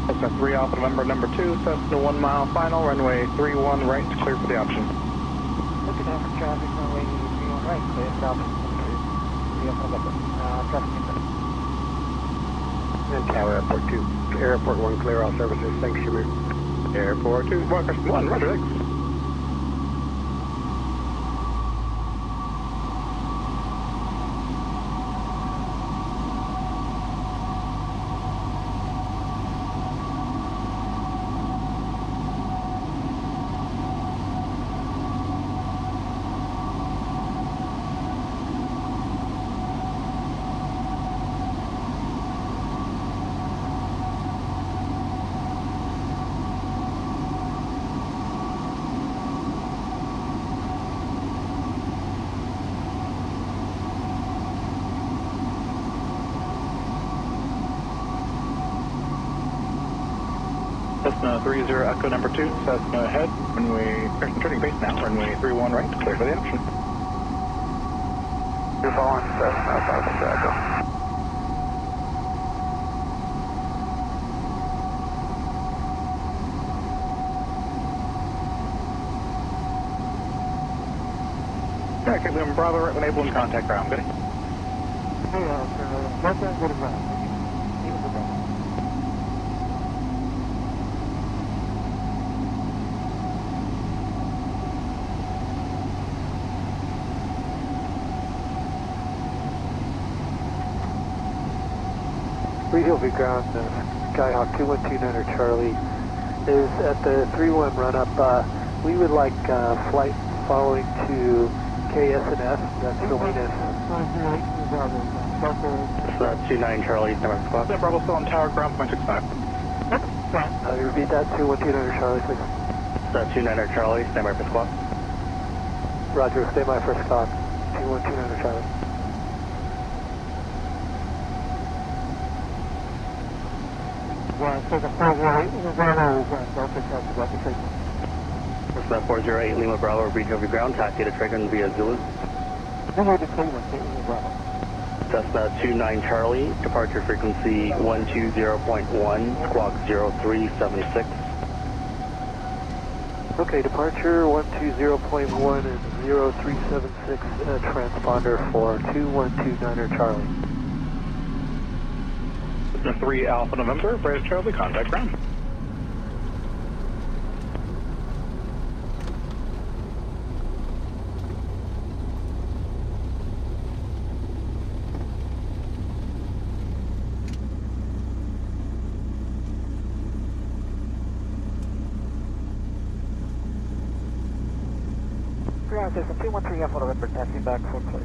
Cessna 3 Alpha November number 2, Cessna 1 mile final, runway 31 right, clear for the option. Looking out for traffic, runway 31 right, clear south. Traffic And Tower Airport 2. Airport 1, clear all services. Thanks, Shamir. Airport 2, 1, roger, thanks. Cessna 30 Echo number 2, Cessna ahead, runway, turning base now, runway 31 right, clear for the option. You're following Cessna 5 Echo. Yeah, okay, Lima Bravo, right when able in contact ground, good. Hey, right there, go to ground. Even the ground. Reid-Hill View ground, Skyhawk 2129 Charlie is at the 3-1 run-up. We would like flight following to KSNS, that's Salinas. Cessna 29 Charlie, number squawk. Cessna Bravo still on tower, ground point 65. Repeat that, 2129 Charlie, please. Cessna 29 Charlie, stand by for squawk. Roger, stay by for Scott, 2129 Charlie. Cessna 408 Lima Bravo, Reid-Hill View ground, taxi to Trigon via Zulu. Cessna 29 Charlie, departure frequency 120.1, squawk 0376. Okay, departure 120.1 and 0376 transponder for 2129 Charlie. Cessna 3 Alpha November, British Charlie, contact ground. There's a 213 Alpha November taxi back for clear.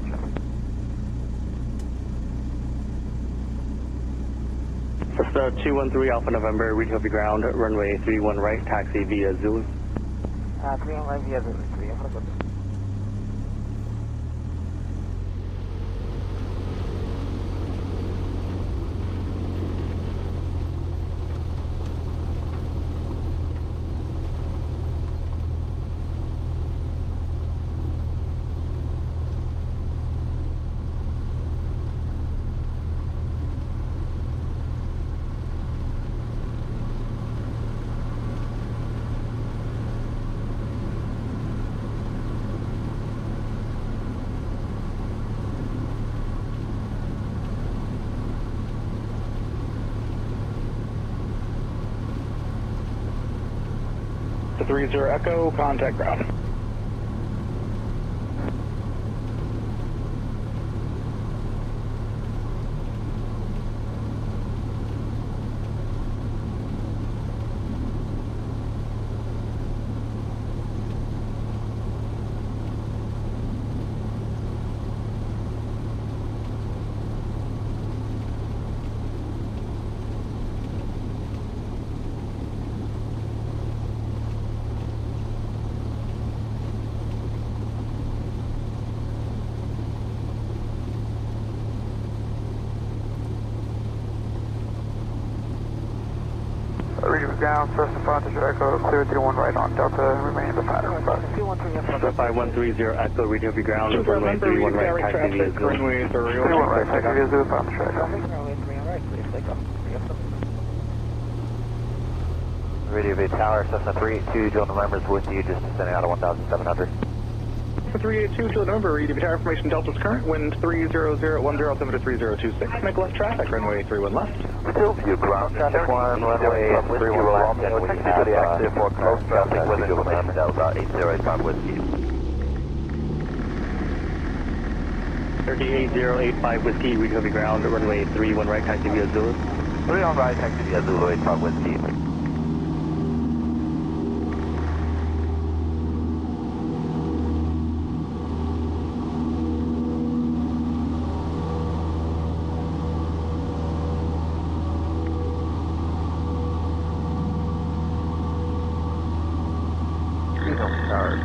Cessna 213 Alpha November, Reid-Hill View ground, runway 31 right, taxi via Zulu. 31 right via Zulu, 3 Alpha November. To 30 Echo, contact ground. Reid-Hill ground, first and front, Echo, clear 31 right on Delta, remaining the pattern. Cessna 5130 Echo, Reid-Hill View ground, runway 31 right, taxi via Zulu. Runway 31 right, taxi via Zulu, found the track. Radio Bay Tower, Cessna 382, Joe November's with you, just descending out of 1,700. For 382 to November, Reid Tower information Delta's current, wind 300 10 altimeter 3026. Make left traffic, runway 31 left. Still view ground traffic 1, runway 31 left, and we have active for close traffic with information Delta 8085 Whiskey. 38085 Whiskey, Reid-Hill View ground, runway 31 right, taxi via Zulu. 31 right, taxi via Zulu 85 Whiskey.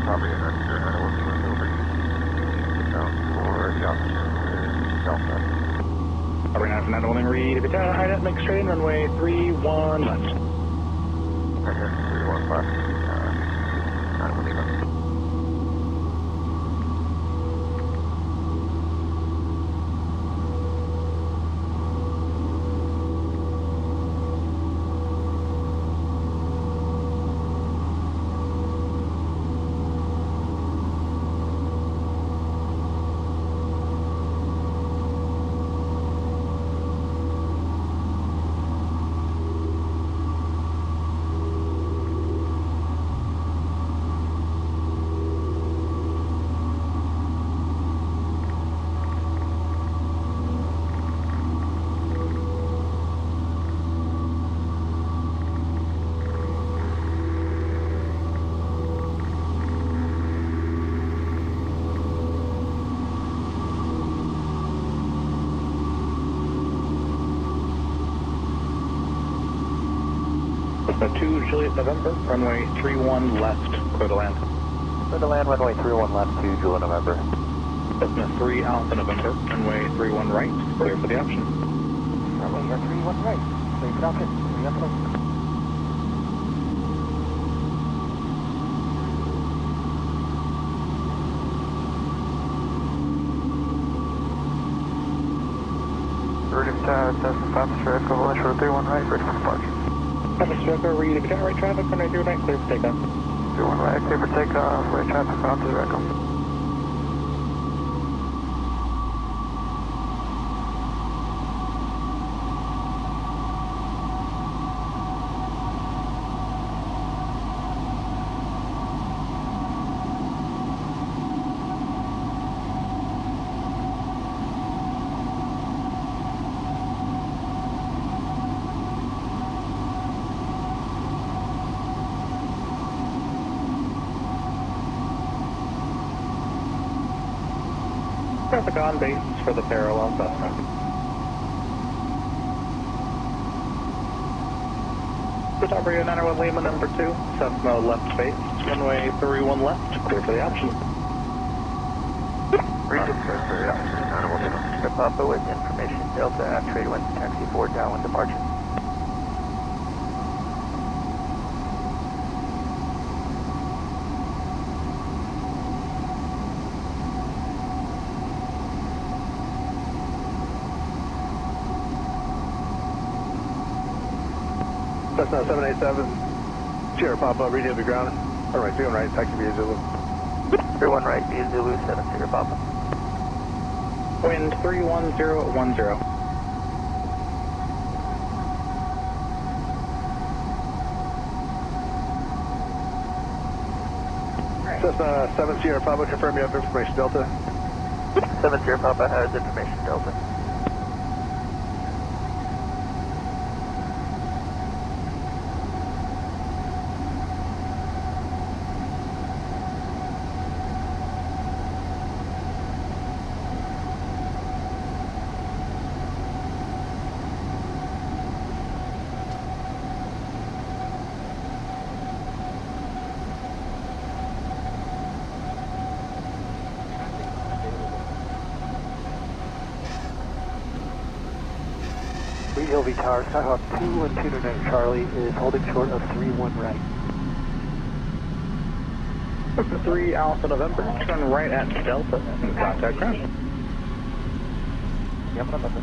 Probably an extra, I don't want to over Delta. Covering 9 from 9 holding Reid Tower, high net, make straight in, runway 31 left. Right here, 315. 9 Lima. Cessna 2 Juliet November, runway 31 left, clear to land. Clear to land, runway 31 left, 2 Juliet November. Cessna 3 Alpha November, runway 31 right, clear for the option. Runway 31 right, clear for the option. 3 up close. Ready Tower, Cessna Foxtrot, Echo, Volume Short 31 right, ready for departure. Foxtrot Echo, Reid-Hill View right traffic, runway 31 right, clear for takeoff. 31 right, clear for takeoff, right traffic onto the Echo. Traffic on base for the parallel Cessna. Takeoff 91 Lima number 2, Cessna left base, runway 31 left, clear for the option. Papa with information Delta, trade wind, taxi 4 downwind departure. Cessna 787, Sierra Papa, Reid-Hill View ground. Runway 31 right, taxi via Zulu. 31 right, via Zulu, 7 Sierra Papa. Wind 31010. Cessna 7 Sierra Papa, confirm you have information Delta. 7 Sierra Papa has information Delta. Reid-Hill View Tower, Takeoff 212 Charlie is holding short of 31 right. 3 Alpha November, turn right at Delta and contact ground. Yep, November.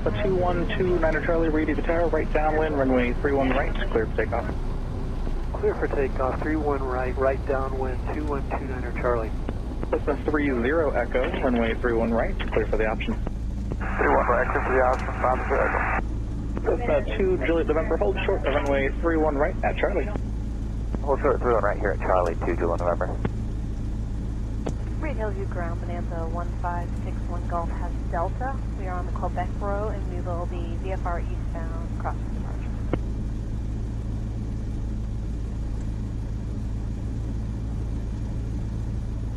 Cessna 2129 Charlie, Reid-Hill View Tower, right downwind, runway 31 right, clear for takeoff. Clear for takeoff, 31 right, right downwind, 2129 Charlie. Cessna 30 Echo, runway 31 right, clear for the option. 31 right, clear for the option, 5 Echo. Cessna 2 Juliet November, hold short of runway 31 right at Charlie. Hold short 31 right here at Charlie, 2 Juliet November. Reid-Hill View ground, Bonanza 1561 Golf has Delta. We are on the Quebec Row and we will be VFR eastbound, crossing departure.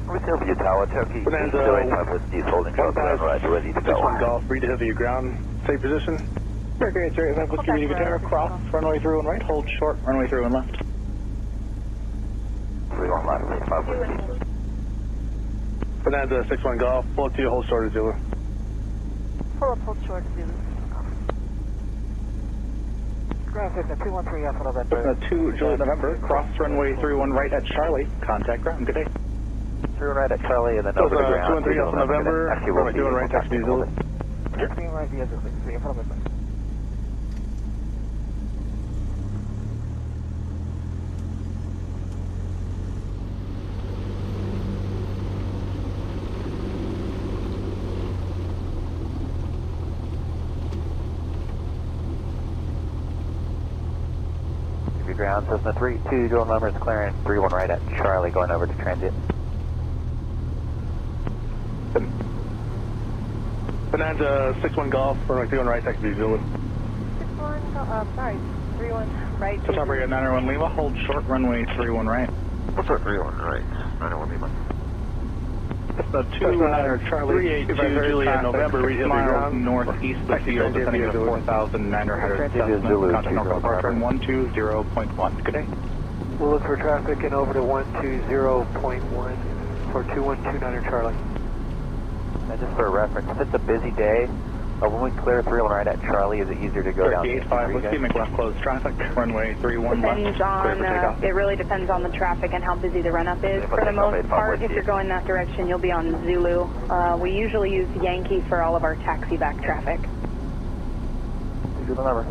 Reid-Hill View Tower, Turkey, Bonanza, East holding short of right, ready to go. 61 Golf, Reid-Hill View ground, safe position. Mercury 3 Whiskey Reid-Hill View Tower, cross, runway 31 right, hold short, runway 31 left. 31 left, 5 Whiskey. Bonanza 61 Golf, pull up to you, hold short of Zulu. Pull up, hold short of Zulu. Ground Cessna 213 Alpha November. Cessna 2 Juliet November, cross runway 31 right at Charlie. Contact ground. Good day. 31 right at Charlie and then over to ground. 213 Alpha November, runway 31 right, taxi Zulu. 13 right via Zulu, 3 Alpha November. Ground, Cessna 32, dual numbers clearing 31 right at Charlie, going over to transit. Bonanza 61 Golf, runway 31 right, taxi Zulu. 61, sorry, 31 right. Just operator 901 Lima, hold short runway 31 right. What's that 31 right? 901 Lima. Cessna 2 Charlie, 382 Juliet November, Reid-Hill View ground northeast of field, descending at 4,900 Cessna, contact Norfolk Park, turn 120.1. Good day. We'll look for traffic and over to 120.1 for 2129 Charlie. And just for a reference, if it's a busy day, when we clear 31 right at Charlie, is it easier to go down? 85, let's see, make left close traffic, runway 31 left, Depends clear for takeoff. on, it really depends on the traffic and how busy the run-up is. For the most part, if you're going that direction, you'll be on Zulu. We usually use Yankee for all of our taxi-back traffic. Zulu number.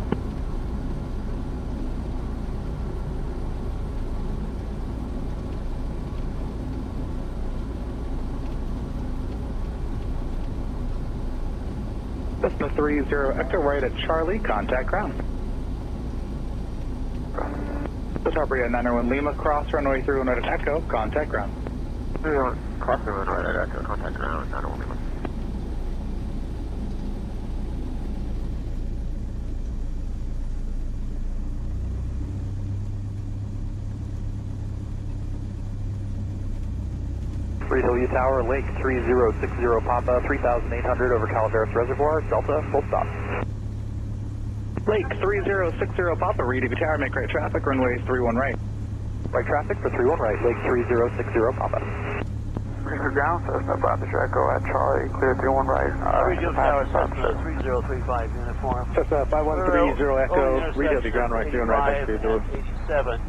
Cessna 30 Echo right at Charlie, contact ground. Just operator 901 Lima, cross runway 31 right at Echo, contact ground. Cross runway right at Echo, contact ground, 901 Lima. Reid-Hill View Tower, Lake 3060 Papa, 3800 over Calaveras Reservoir, Delta, full stop. Lake 3060 Papa, Reid-Hill View Tower, make right traffic, runway 31 right. Right traffic for 31 right, Lake 3060 Papa. Reid-Hill ground, Cessna 5 Echo at Charlie, clear 31 right. Reid-Hill Tower, Cessna 3035 uniform. Cessna 5130 Echo, Reid-Hill View ground right, 31 right, taxi Zulu. 87.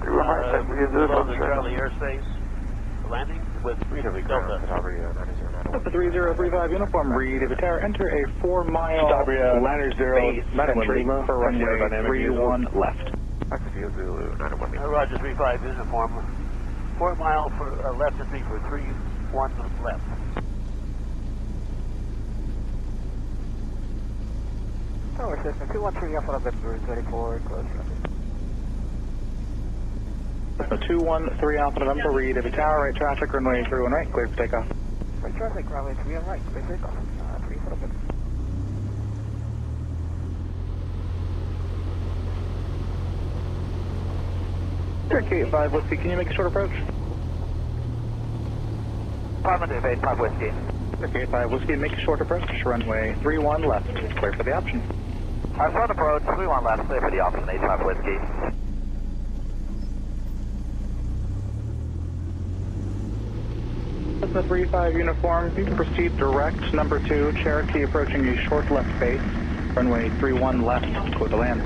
31 right, taxi Zulu. Below the Charlie airspace. Landing with Reid-Hill View ground, Delta. Cessna 3035 uniform, Reid-Hill View Tower, enter a 4-mile Ladder 0, entry for runway 31 left. Taxi Zulu, 901 Lima. Roger 35 uniform. 4 mile for left entry for 31 left. Tower Cessna 213 Alpha November 34, close traffic. Cessna 213 Alpha November, Reid-Hill View Tower, right traffic, runway 31 right, clear for takeoff. Right traffic, runway 3 on right, clear takeoff. 3 for November. Turkey 85 Whiskey, can you make a short approach? Department of 85 Whiskey. Turkey 85 Whiskey, make a short approach, runway 31 left, clear for the option. Our front approach, 31 left, clear for the option, 85 Whiskey. Cessna 35 uniform, you can proceed direct, number 2, Cherokee approaching a short left base, runway 31 left, clear to land.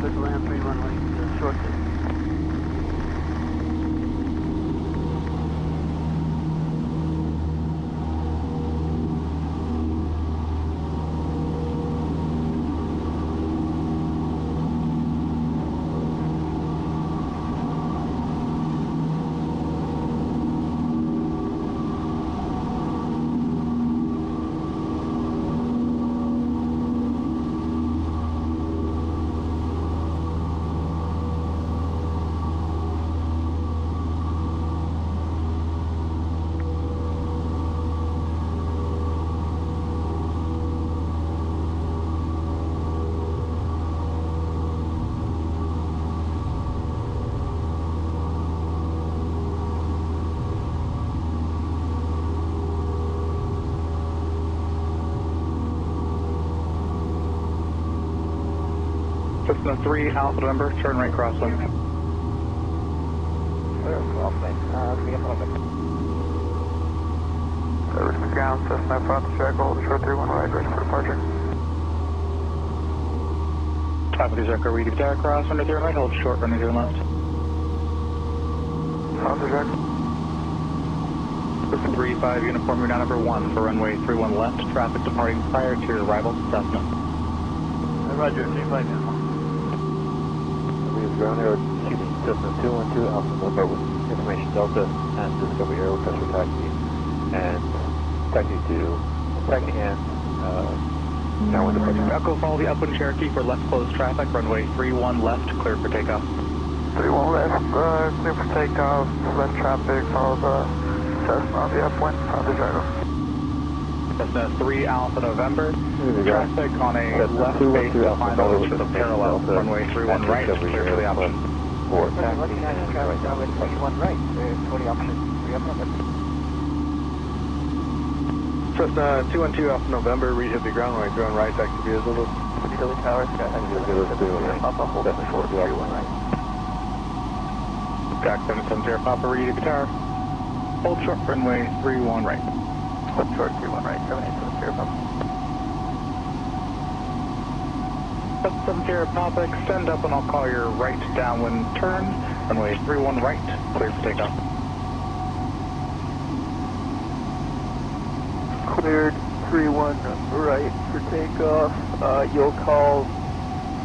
Good land 3 runway, short. Cessna 3 Alpha November, turn right crosswind. Clear crosswind, 3 Alpha November. Richmond ground, Cessna 5 Echo, hold short 31 right, ready for departure. Traffic is Echo Reid-Hill View cross, runway 3 right, hold short, runway 3 left. Roger, Jack. 35 uniform, you're now number 1 for runway 31 left, traffic departing prior to your arrival, Cessna. Roger, 35 uniform. We have ground here, Cessna 212 Alpha November with information Delta and Discovery Air request for taxi. And taxi and downwind departure. Echo, follow the upwind Cherokee for left closed traffic, runway 31 left, clear for takeoff. 31 left, clear for takeoff, left traffic, follow the Cessna on the upwind, Roger, Jack. Cessna 3 Alpha November, traffic on a left base to final to the parallel, runway 31 right, clear for the option. For taxi, runway 31 right, for the option, 3 up number. Cessna 212 Alpha November, Reid-Hill View ground, runway 31 right, taxi via Zulu. Reid-Hill Tower, Sky High Papa, hold short, 31 right. Jack 770 Papa, Reid-Hill View Tower, hold short, runway 31 right. Hold short, 31 right, 780 Papa. 770 Papa, extend up and I'll call your right downwind turn, runway 31 right, clear for takeoff. Cleared 31 right for takeoff. You'll call,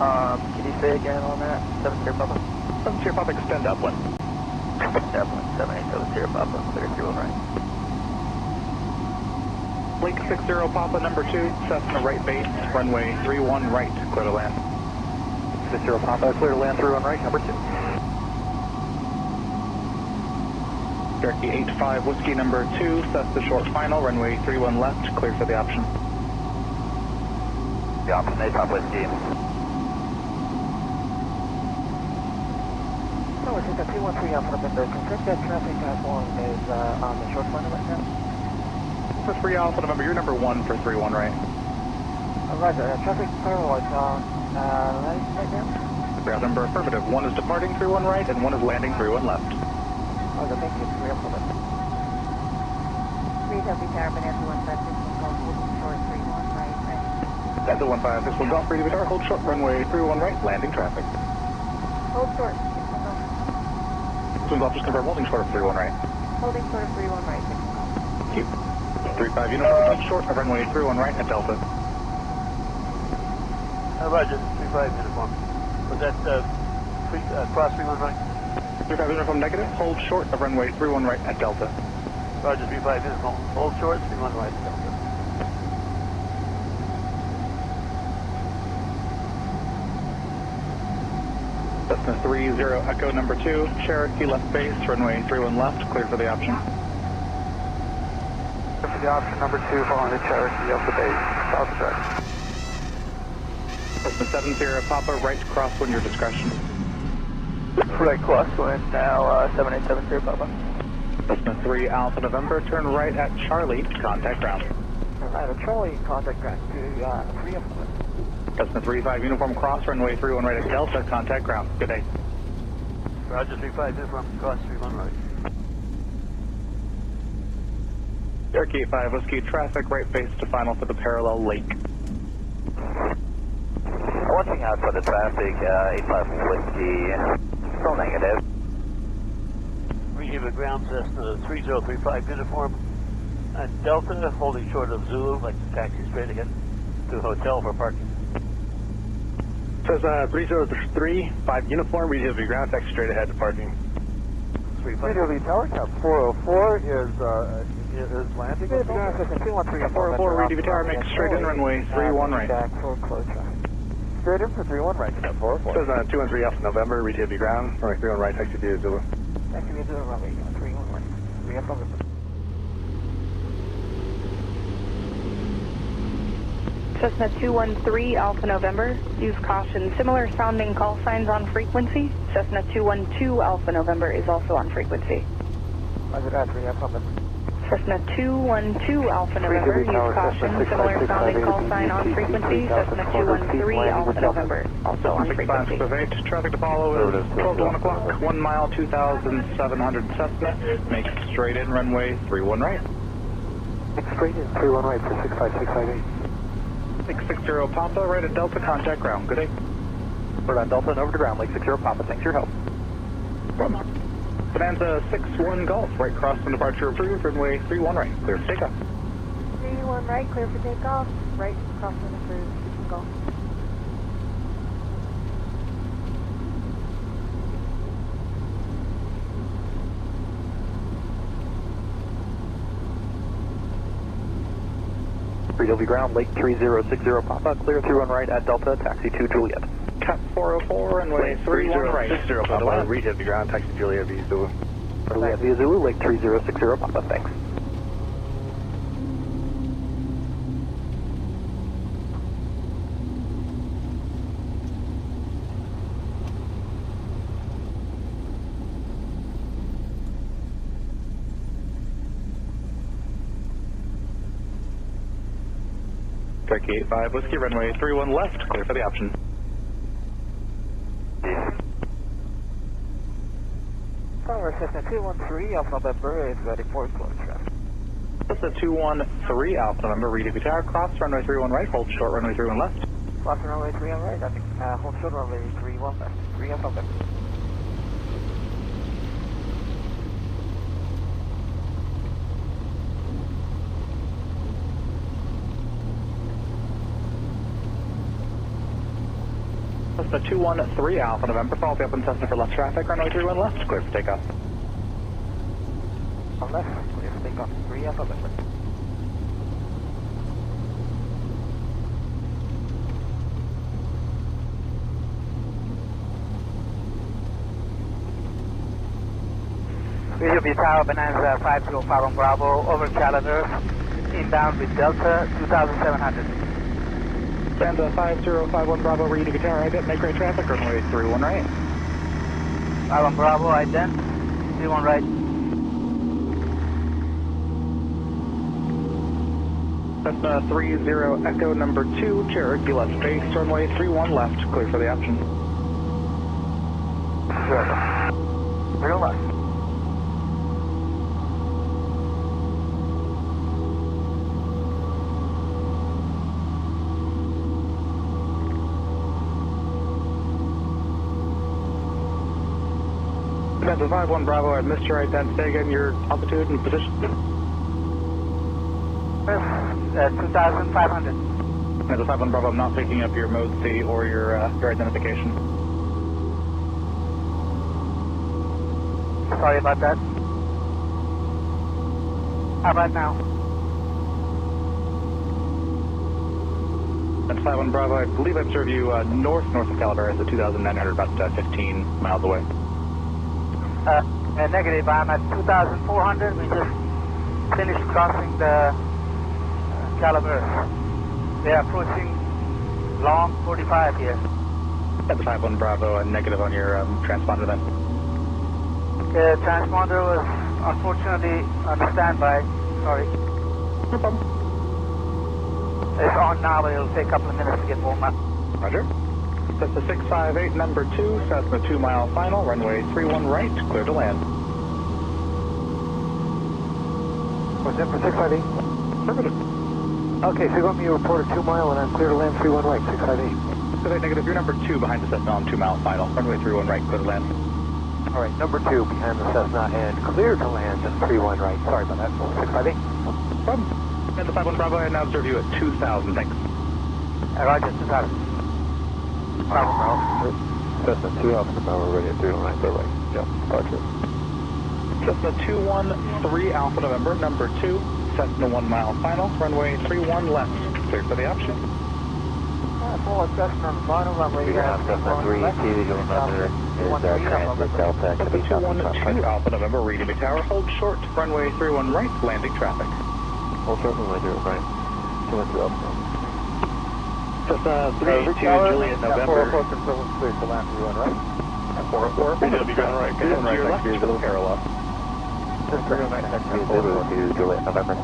can you say again on that? 7 Papa. 7 Papa, extend upwind. Upwind, 780 Papa, clear 31 right. Lake 60 Papa, number 2, Cessna right base, runway 31 right, clear to land. 60 Papa, clear to land 31 right, number 2. Cherokee 85 Whiskey number 2, Cessna short final, runway 31 left, clear for the option. The option 85 Whiskey. So it's a 213 Alpha November, confirm that traffic platform is on the short final right now? For 3 Alpha November, you're number 1 for 31 right. Roger, traffic parallel is on landing right now? Ground number affirmative, 1 is departing 31 right and 1 is landing 31 left. Roger, thank you, 3 Alpha November. Reid-Hill View Tower, Bonanza 156, hold short, 31 right, right. Delta 156 will Golf Reid-Hill View Tower, hold short, runway 31 right, landing traffic. Hold short, Twin Golf just confirm, holding short of 31 right. holding short of 31 right, 6 Thank you. 35 uniform, hold short of runway 31 right at Delta. Roger, 35 uniform. Was that cross 31 right? 35 uniform negative, hold short of runway 31 right at Delta. Roger, 35 uniform. Hold short, 31 right, Delta. Cessna 30 Echo number 2, Cherokee left base, runway 31 left, clear for the option. For the option number 2, following the Cherokee of the base, south track. Cessna 70 Papa, right crosswind, your discretion. Right crosswind now, 7870 Papa. Cessna 3 Alpha November, turn right at Charlie, contact ground. Alright, Charlie, contact ground to 3 Alpha. Cessna 35 uniform cross, runway 31 right at Delta, contact ground. Good day. Roger, 35 uniform. Cross 31 right. Cherokee 85 Whiskey, traffic right base to final for the parallel lake. Watching out for the traffic, 85 Whiskey, still negative. Reid-Hill ground, Cessna 3035 uniform. And Delta, holding short of Zulu, like the taxi straight ahead to hotel for parking. Says 303, 5 uniform, Reid-Hill View ground, taxi straight ahead to parking. Reid-Hill View Tower, cap 404 is landing. 404 Reid-Hill View Tower, make straight in runway 31 right. Back for close time. Straight in for 31 right, cap 404. Says 213 Alpha November, Reid-Hill View ground, runway 31 right, taxi via Zulu. Taxi via Zulu, runway 31 right. 3 Alpha November. Cessna 213 Alpha November, use caution. Similar sounding call signs on frequency. Cessna 212 Alpha November is also on frequency. Roger that, 3 Alpha November. Cessna 212 Alpha November, use caution. Similar sounding call sign on frequency. Cessna 213 Alpha November, also on frequency. Traffic to follow is 12 to 1 o'clock, 1 mile, 2,700 Cessna. Make straight in runway 31 right. Straight in 31 right for 65658. 660 Papa, right at Delta, contact ground. Good day. We're on Delta and over to ground, Lake 60 Papa. Thanks for your help. Bonanza 61 Golf, right cross and departure approved, runway 31 right, clear for takeoff. 31 right, clear for takeoff. Right, crossing approved, 61 Golf. Reid-Hill View ground, Lake 3060 Papa, clear 31 right at Delta, taxi to Juliet. Cap 404, runway 31 right. 3060 Papa, Reid-Hill View ground, taxi to Juliet via Zulu. Juliet via Zulu, Lake 3060 Papa, thanks. Turkey 85, Whiskey, runway 31 left, clear for the option. Tower Cessna 213, Alpha November is ready for close traffic. Cessna 213, Alpha November, Reid-Hill View Tower, cross runway 31 right, hold short runway 31 left. Cross runway 31 right, I think, hold short runway 31 left, 3 Alpha November. Cessna 213 Alpha November, follow up in Cessna for left traffic, runway 31 left, clear for takeoff. On left, clear for takeoff, 3 Alpha November. Reid-Hill View Tower, Bonanza 5051 Bravo, over calendar, inbound with Delta 2700. Bonanza 5051 Bravo, Reid-Hill View Tower, ident, make right traffic, runway 31 right. 51 Bravo, ident, 31 right. Cessna 30 Echo number 2, Cherokee left base, runway 31 left, clear for the option. Sure. Real left. Bonanza 51 Bravo, I've missed your ident. Say again your altitude and position. 2,500. Bonanza 51 Bravo, I'm not picking up your mode C or your identification. Sorry about that. How about now? Bonanza 51 Bravo, I believe I observed you north of Calaveras at 2,900, about 15 miles away. Negative, I'm at 2,400. We just finished crossing the Calaveras. We are approaching long 45 here. Bonanza 51 Bravo, negative on your transponder then. The transponder was unfortunately on standby. Sorry. No problem. It's on now, but it'll take a couple of minutes to get warm up. Roger. Cessna 658, number 2, Cessna 2 mile final, runway 31 right, clear to land. What's that for 658? Affirmative. Okay, so you want me to report a 2 mile and I'm clear to land 31 right, 658. So negative, you're number 2 behind the Cessna on 2 mile final, runway 31 right, clear to land. All right, number 2 behind the Cessna and clear to land 31 right. Sorry about that. 658. No problem. Bonanza 51 Bravo, I now observe you at 2,000, thanks. Roger, 2,000. Cessna 2 Alpha November, ready at 31 right, clear right. Yeah, roger. Cessna 213 Alpha November, number 2, Cessna 1 mile final, runway 31 left, clear for the option. Forward Cessna on the final runway. We have Cessna 3, you'll remember, is transit Delta. Cessna 212 Alpha November, Reid-Hill View Tower, hold short, runway 31 right, landing traffic. Hold short, runway 31 right. 212 Alpha November. Cessna 32 Juliet November. 404 confirmed clear to land 31 right. 404, Reid-Hill View ground right, good. To your left, a little parallel. Just 31 right, taxi to Juliet November.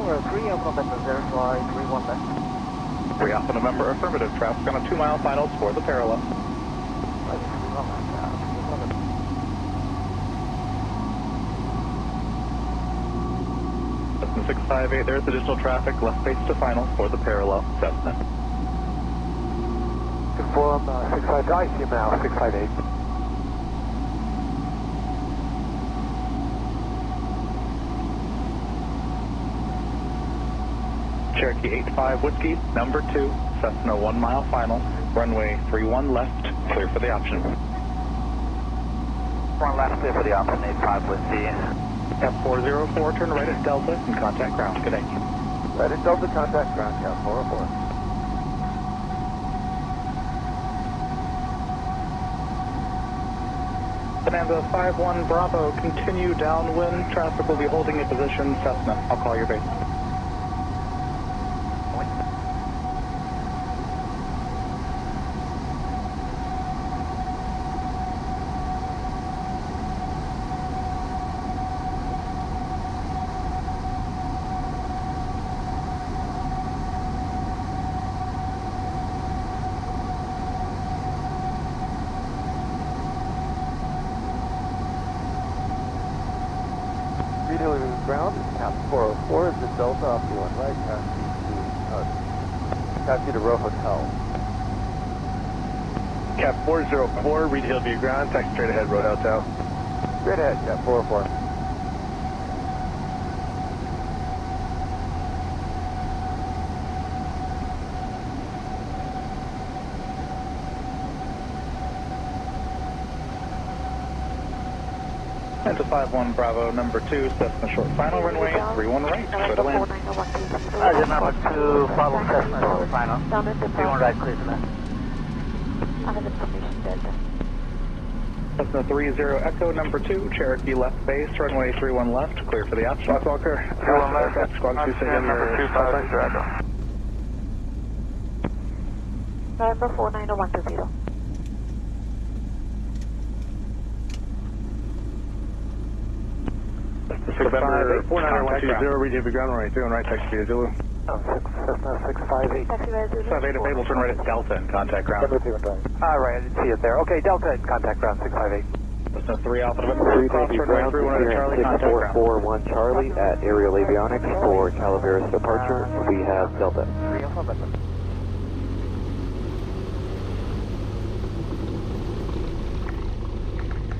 3 Alpha November, verify 31 left. 3 Alpha November, affirmative. Traffic on a 2-mile finals for the parallel. Cessna 658, there's additional traffic, left base to final for the parallel, Cessna. Confirm 658, I see him now, 658. Cherokee 85 Whiskey, number 2, Cessna 1-mile final, runway 31 left, clear for the option. 1 left, clear for the option, 85 Whiskey. Cap 404, turn right at Delta and contact ground. Good day. Right at Delta, contact ground, Cap 404. Bonanza 51 Bravo, continue downwind. Traffic will be holding in position. Cessna, I'll call your base. Reid-Hill View ground, Cap 404 is the Delta off the 1 right, taxi to Row Hotel. Cap 404, Reid-Hill View ground, taxi straight ahead, Road Hotel. Straight ahead, Cap 404. Bonanza 51 Bravo, number 2, Cessna short final, runway 31 right, clear to land. Roger, number 2, follow Cessna short final. 31 right, clear to land. Cessna 30 Echo, number 2, Cherokee left base, runway 31 left, clear for the option. Walker, squad 2, say number 2, 5 Echo. November 490-120. November 49120, Reid-Hill View ground, runway 31 right, taxi via Zulu. Cessna 658. Taxi via Zulu. 658 available, turn right at Delta and contact ground. Alright, I didn't see it there. Okay, Delta and contact ground 658. Cessna 3 Alpha November, cross runway 31 at Charlie, contact ground. 6441 Charlie at Aerial Avionics for Calaveras departure. We have Delta. 3 Alpha November.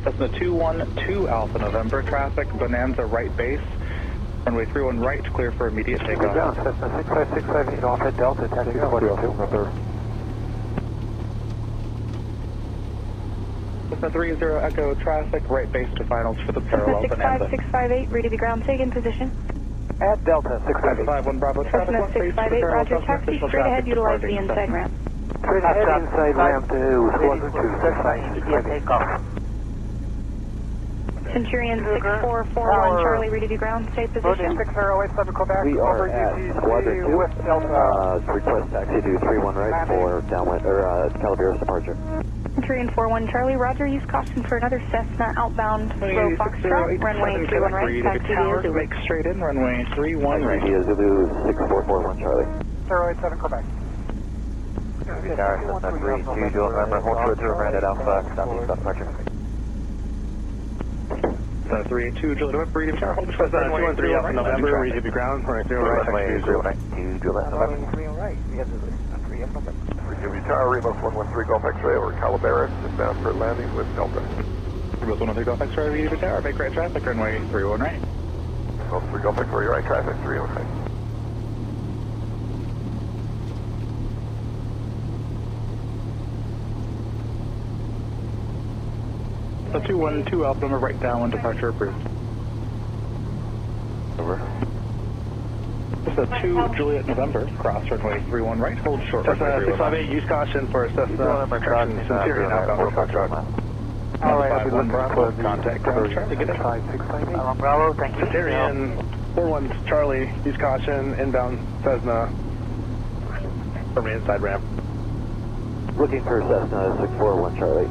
Cessna 212 Alpha November, traffic, Bonanza right base, runway 31 right, clear for immediate takeoff. Ground, Cessna 65658 off at Delta, taxi to 42. Cessna 30 Echo, traffic, right base to finals for the parallel Bonanza. 65658, ready to ground, take in position. At Delta, 658. 51 Bravo, traffic, Cessna left base to the 658, parallel, roger, taxi additional straight ahead, traffic utilize the departing inside Cessna. ramp. Straight ahead, inside ramp to squad 2, 658. Takeoff. Centurion 6441 Charlie, ready to ground, stay position. 6087 Quebec. We are at Squadron 2. Request taxi to 31 right for downwind, or Calaveras departure. Centurion 41 Charlie, roger, use caution for another Cessna outbound row Foxtrot, runway 31 right, taxi via Zulu. Make straight in, runway 31 right. Via Zulu 6441 Charlie. 087 Quebec. Tower, Cessna 32, dual November, hold short to right at Alpha, southeast departure. Cessna 382, Juliet November, Reid-Hill Tower, hold short, Cessna runway 213 Alpha 31 November, right. Reid-Hill View ground, runway 31 right, taxi via Zulu. 2 Juliet November. 3 right, we have the 3 Alpha November. Reid-Hill Tower, Remos 113 Golf X-ray over Calaveras, inbound for landing with Delta. Remos 113 Golf X-ray, Reid-Hill Tower, make right traffic, runway 31 right. Golf 3 Golf X-ray, right traffic, 306. So 212 Alpha November, right downwind, departure approved. Over. Cessna 2 Juliet November, cross runway 31 right, hold short. Cessna 658, use caution for Cessna Centurion outbound row Foxtrot. Alright, I'll be 51 looking Bravo, for contact ground, Charlie, good day. 5658. Bravo, thank you. Centurion 41 Charlie, use caution, inbound Cessna from the inside ramp. Looking for Cessna 641 Charlie.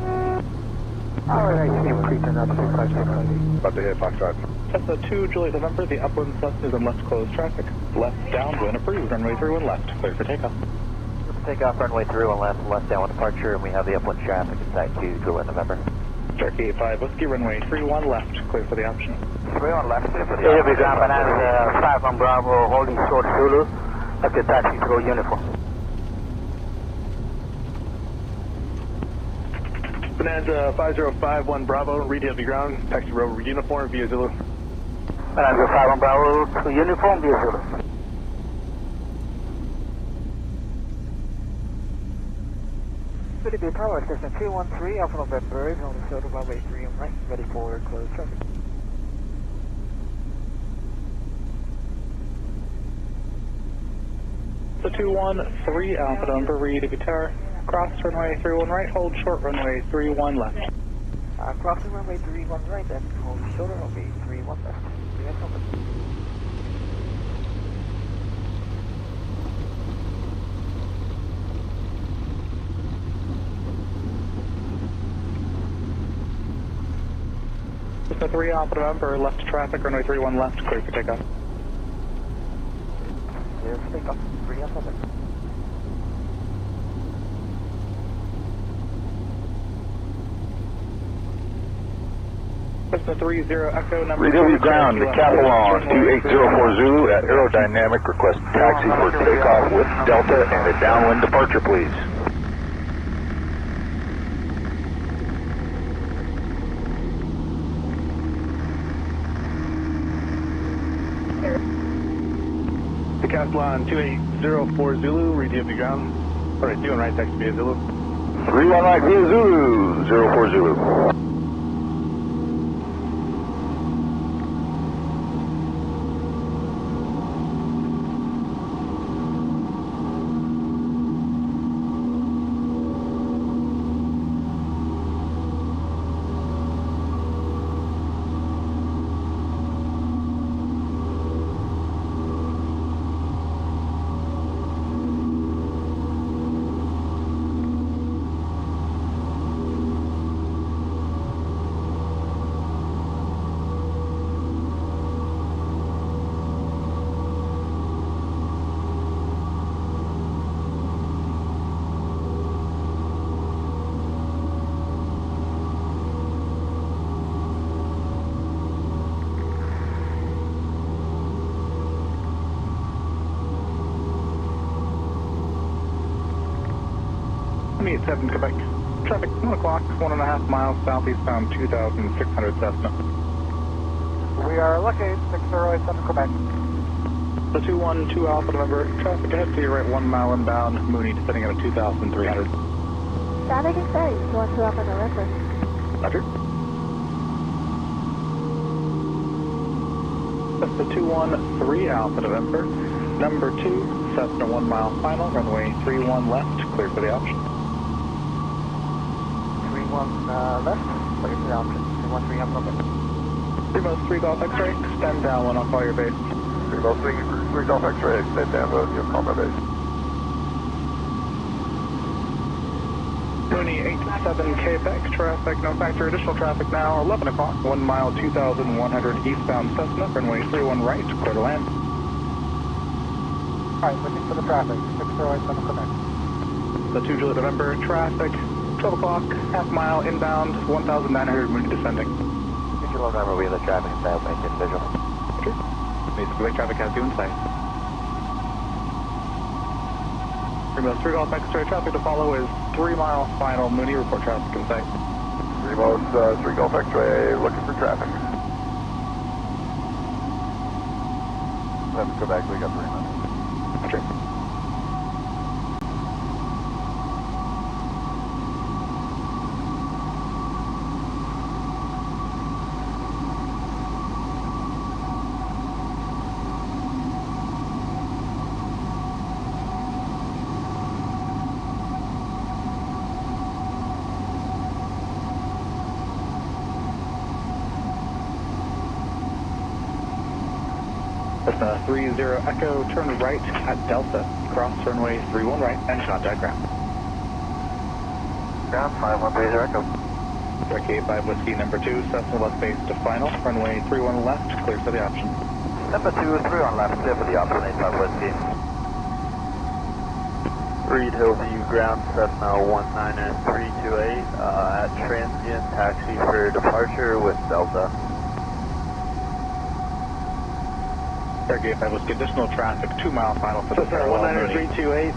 Alright, I see him creeping up 65658. About to hit Foxtrot. Cessna 2 Juliet November, the upwind Cessna is in left closed traffic. Left downwind approved, runway 31 left, clear for takeoff. Takeoff, runway 31 left, left downwind departure, and we have the upwind traffic inside 2 Juliet November. Turkey 85 Whiskey, runway 31 left, clear for the option. 31 left, clear for the option. Heavy ground, Bonanza 5 on Bravo, holding short Zulu, up to taxi to go uniform. Bonanza 5051 Bravo, Reid-Hill View ground, taxi rover uniform via Zulu. Bonanza 5 on Bravo to uniform via Zulu. City Tower, Cessna 213, Alpha November, is on the shoulder runway 3 on right, ready for closed traffic. The 213 Alpha November, Reid-Hill View Tower, cross runway 31 right, hold short runway 31 left. Crossing runway 31 right, then hold shoulder runway 31 left. Yes, over. Cessna 3 Alpha November, left traffic, runway 31 left, clear for takeoff. Clear for takeoff, 3 Alpha November. Cessna 30 Echo number Reid-Hill View ground, Decathlon 2804 Zulu at aerodynamic, request taxi for takeoff with Delta and a downwind departure, please. Decathlon 2804 Zulu, Reid-Hill View ground. Alright, 2 on right, taxi via Zulu. 31 right via Zulu, 04 Zulu. Meet 7 Quebec. Traffic 1 o'clock, 1.5 miles southeastbound 2600 Cessna. We are lucky, 608 Quebec. The 212 Alpha November, traffic ahead to your right 1 mile inbound, Mooney descending at a 2300. Traffic is steady, 212 Alpha November. Roger. That's the 213 Alpha November, number 2, Cessna 1 mile final, runway 31 left, clear for the option. 31 left, clear for the option. 213 Alpha November. 3 Golf X-ray, extend downwind on fire base. 3 Golf X-ray, extend downwind, you'll call my base. Mooney 87 Quebec, traffic, no factor, additional traffic now, 11 o'clock, 1 mile 2100 eastbound Cessna, runway 31 right, clear to land. Alright, looking for the traffic, 608 Quebec. The 2 Juliet November, traffic, 12 o'clock, half mile inbound, 1900 Mooney descending. 2 Juliet November, we have the traffic inside, maintain visual. Okay. Means the Quebec traffic has you in sight. Remote 3 Golf X-ray traffic to follow is 3 mile final, Mooney report traffic in sight. Remote 3 Golf X-ray, looking for traffic. 7 Quebec, we got 3 minutes. Roger. Cessna 30 Echo, turn right at Delta, cross runway 31 right, and contact ground. Ground 5130 Echo. Turkey 85 Whiskey number 2, Cessna left base to final, runway 31 left, clear for the option. Number 2, 31 left, clear for the option, 85 Whiskey. Reid-Hill View ground, Cessna 19328, at transient taxi for departure with Delta. Turkey 85 Whiskey, additional traffic, 2 mile final for the Cessna 19328,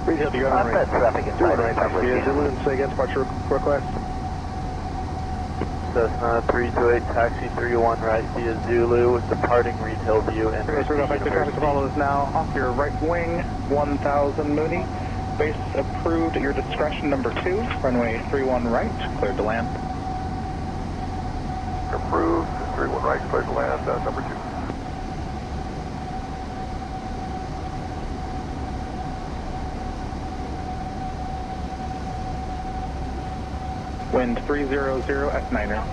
Reid-Hill View ground, I've traffic inside, 85 Whiskey. Zulu, say again, departure request. Cessna 328, taxi 31 right via Zulu, departing Reid-Hill View and traffic to follow is now off your right wing, 1000 Mooney. Base approved at your discretion, number 2, runway 31 right, cleared to land. Approved, 31 right, cleared to land, number 2. Wind 300 at 9er.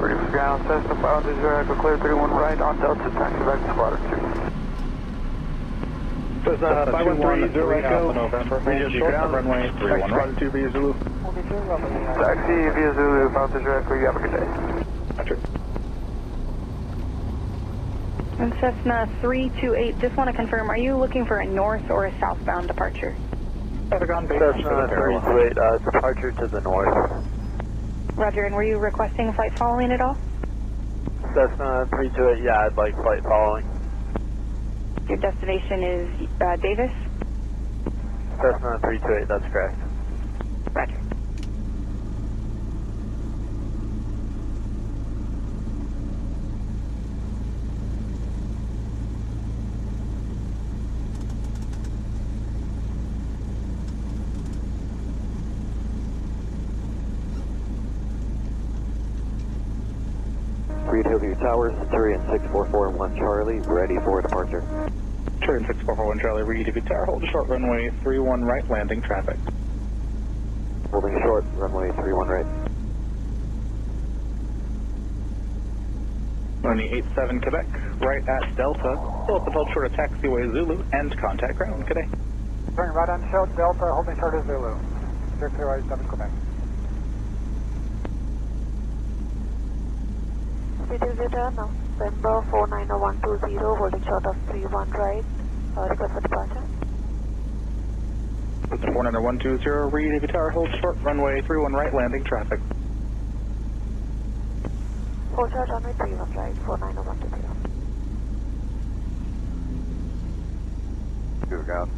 Ready for ground, Cessna 500, Echo clear 31 right on Delta, taxi back to squadron 2. Cessna 513 Echo, November, Reid-Hill View ground, runway 31 right. 2 via Zulu. Taxi via Zulu, 500 Echo, you have a good day. Roger. And Cessna 328, just want to confirm, are you looking for a north or a southbound departure? Cessna 328, departure to the north. Roger, and were you requesting a flight following at all? Cessna 328, yeah, I'd like flight following. Your destination is Davis? Cessna 328, that's correct. Roger. Reid-Hill View Tower, Centurion 6441 Charlie, ready for departure. Centurion 6441 Charlie, Reid-Hill View Tower, hold short runway 31 right, landing traffic. Holding short, runway 31 right. Runway 87 Quebec, right at Delta, pull up and hold short of taxiway Zulu, and contact ground. Good day. Turning right on short, Delta, holding short of Zulu. 037 Quebec. City Zeta, November 490-120, holding short of 31 right, request for departure. Cessna 49120, Reid-Hill View Tower, hold short, runway 31 right, landing traffic. Hold short, runway 31 right, 490-120. Good ground,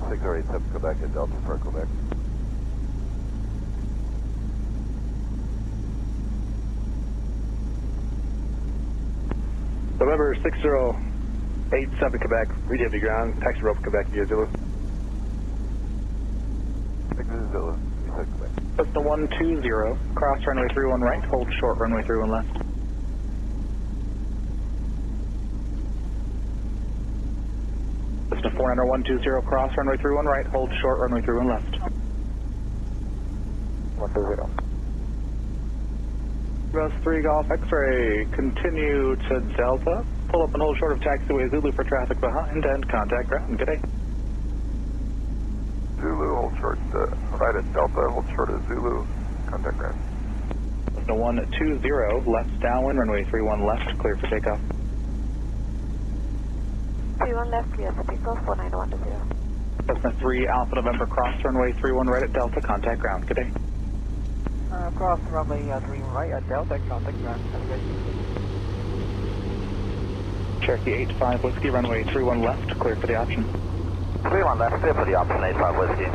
6087 Quebec at Delta for Quebec. November 6087 Quebec, Reid-Hill View ground, taxi rope Quebec via Zulu. Zulu, you said Quebec. Cessna 120, cross runway 31 right, hold short runway 31 left. Cessna 49120, cross runway 31 right, hold short runway 31 left. 120. Bus 3 Golf X-ray, continue to Delta, pull up and hold short of taxiway Zulu for traffic behind, and contact ground. Good day. Zulu, hold short, right at Delta, hold short of Zulu, contact ground. Cessna 120, left downwind, runway 31 left, clear for takeoff. 31 left, clear for takeoff, 49120. Cessna 3 Alpha November, cross runway 31 right at Delta, contact ground. Good day. Cross runway 31 right at Delta, contact ground. Cherokee 85 Whiskey, runway 31 left, clear for the option. 31 left, clear for the option, 85 Whiskey.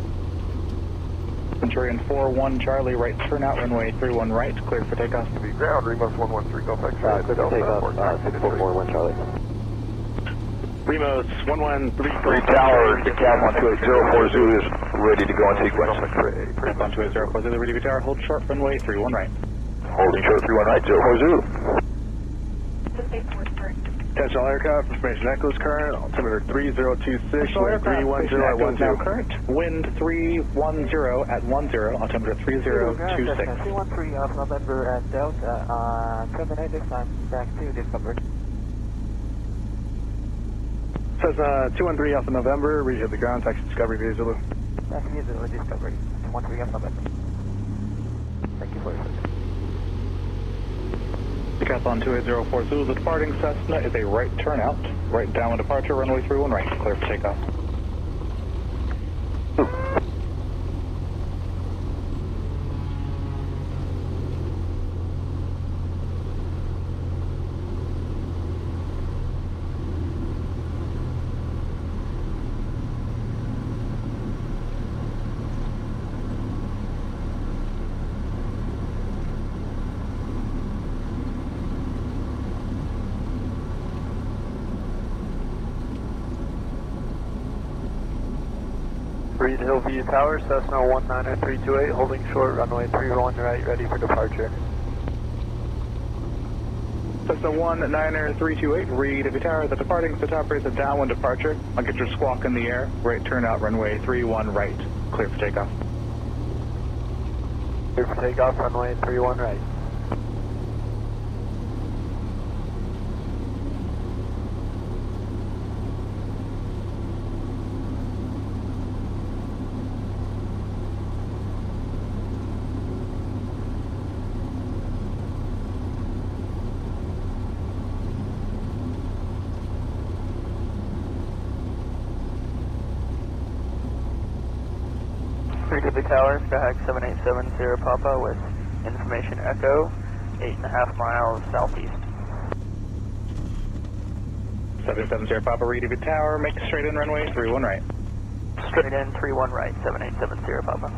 Centurion 41 Charlie, right turnout, runway 31 right, clear for takeoff. The ground, Remos 113 Golf X-ray, Clear for takeoff, 6441 Charlie. Remos 113 Tower, Decaf 12804 Zulu is ready to go on sequence. 12804 Zulu, Reid-Hill View Tower, hold short, runway 31 right. Holding short 31 right, 04 Zulu. Attention all aircraft, information echoes current, altimeter 3026, wind 310 at 12. Now current, wind 310 at 10, altimeter 3026. 213 Alpha November at Delta, terminate this time, back to Discovery. Cessna 213 Alpha November, Reid-Hill View ground, taxi Discovery via Zulu. Taxi Zulu, Discovery, 213 Alpha November. Thank you for your service. Decathlon 2804 Zulu, the departing Cessna is a right turnout, right downwind departure, runway 31 right, clear for takeoff. Reid-Hill View Tower, Cessna 19328, holding short, runway 31 right, ready for departure. Cessna 19328, Reid-Hill View Tower, the departing Cessna is a downwind departure. I'll get your squawk in the air, right turnout, runway 31 right, clear for takeoff. Clear for takeoff, runway 31 right. Reid-Hill View Tower, Skyhawk 7870 Papa with information echo, 8.5 miles southeast. 770 Papa, Reid-Hill View Tower, make a straight in runway 31 right. Straight in, 31 right, 7870 Papa.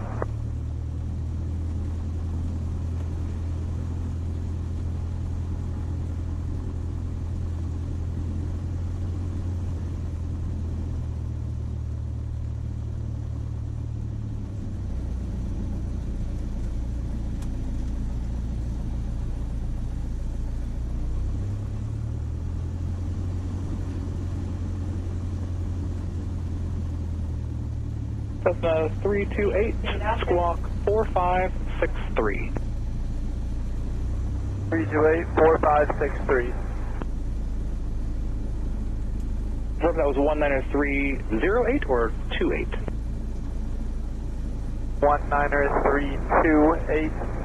Cessna 328, squawk 4563. 328, 4563. That was 19308 or 28? 19328.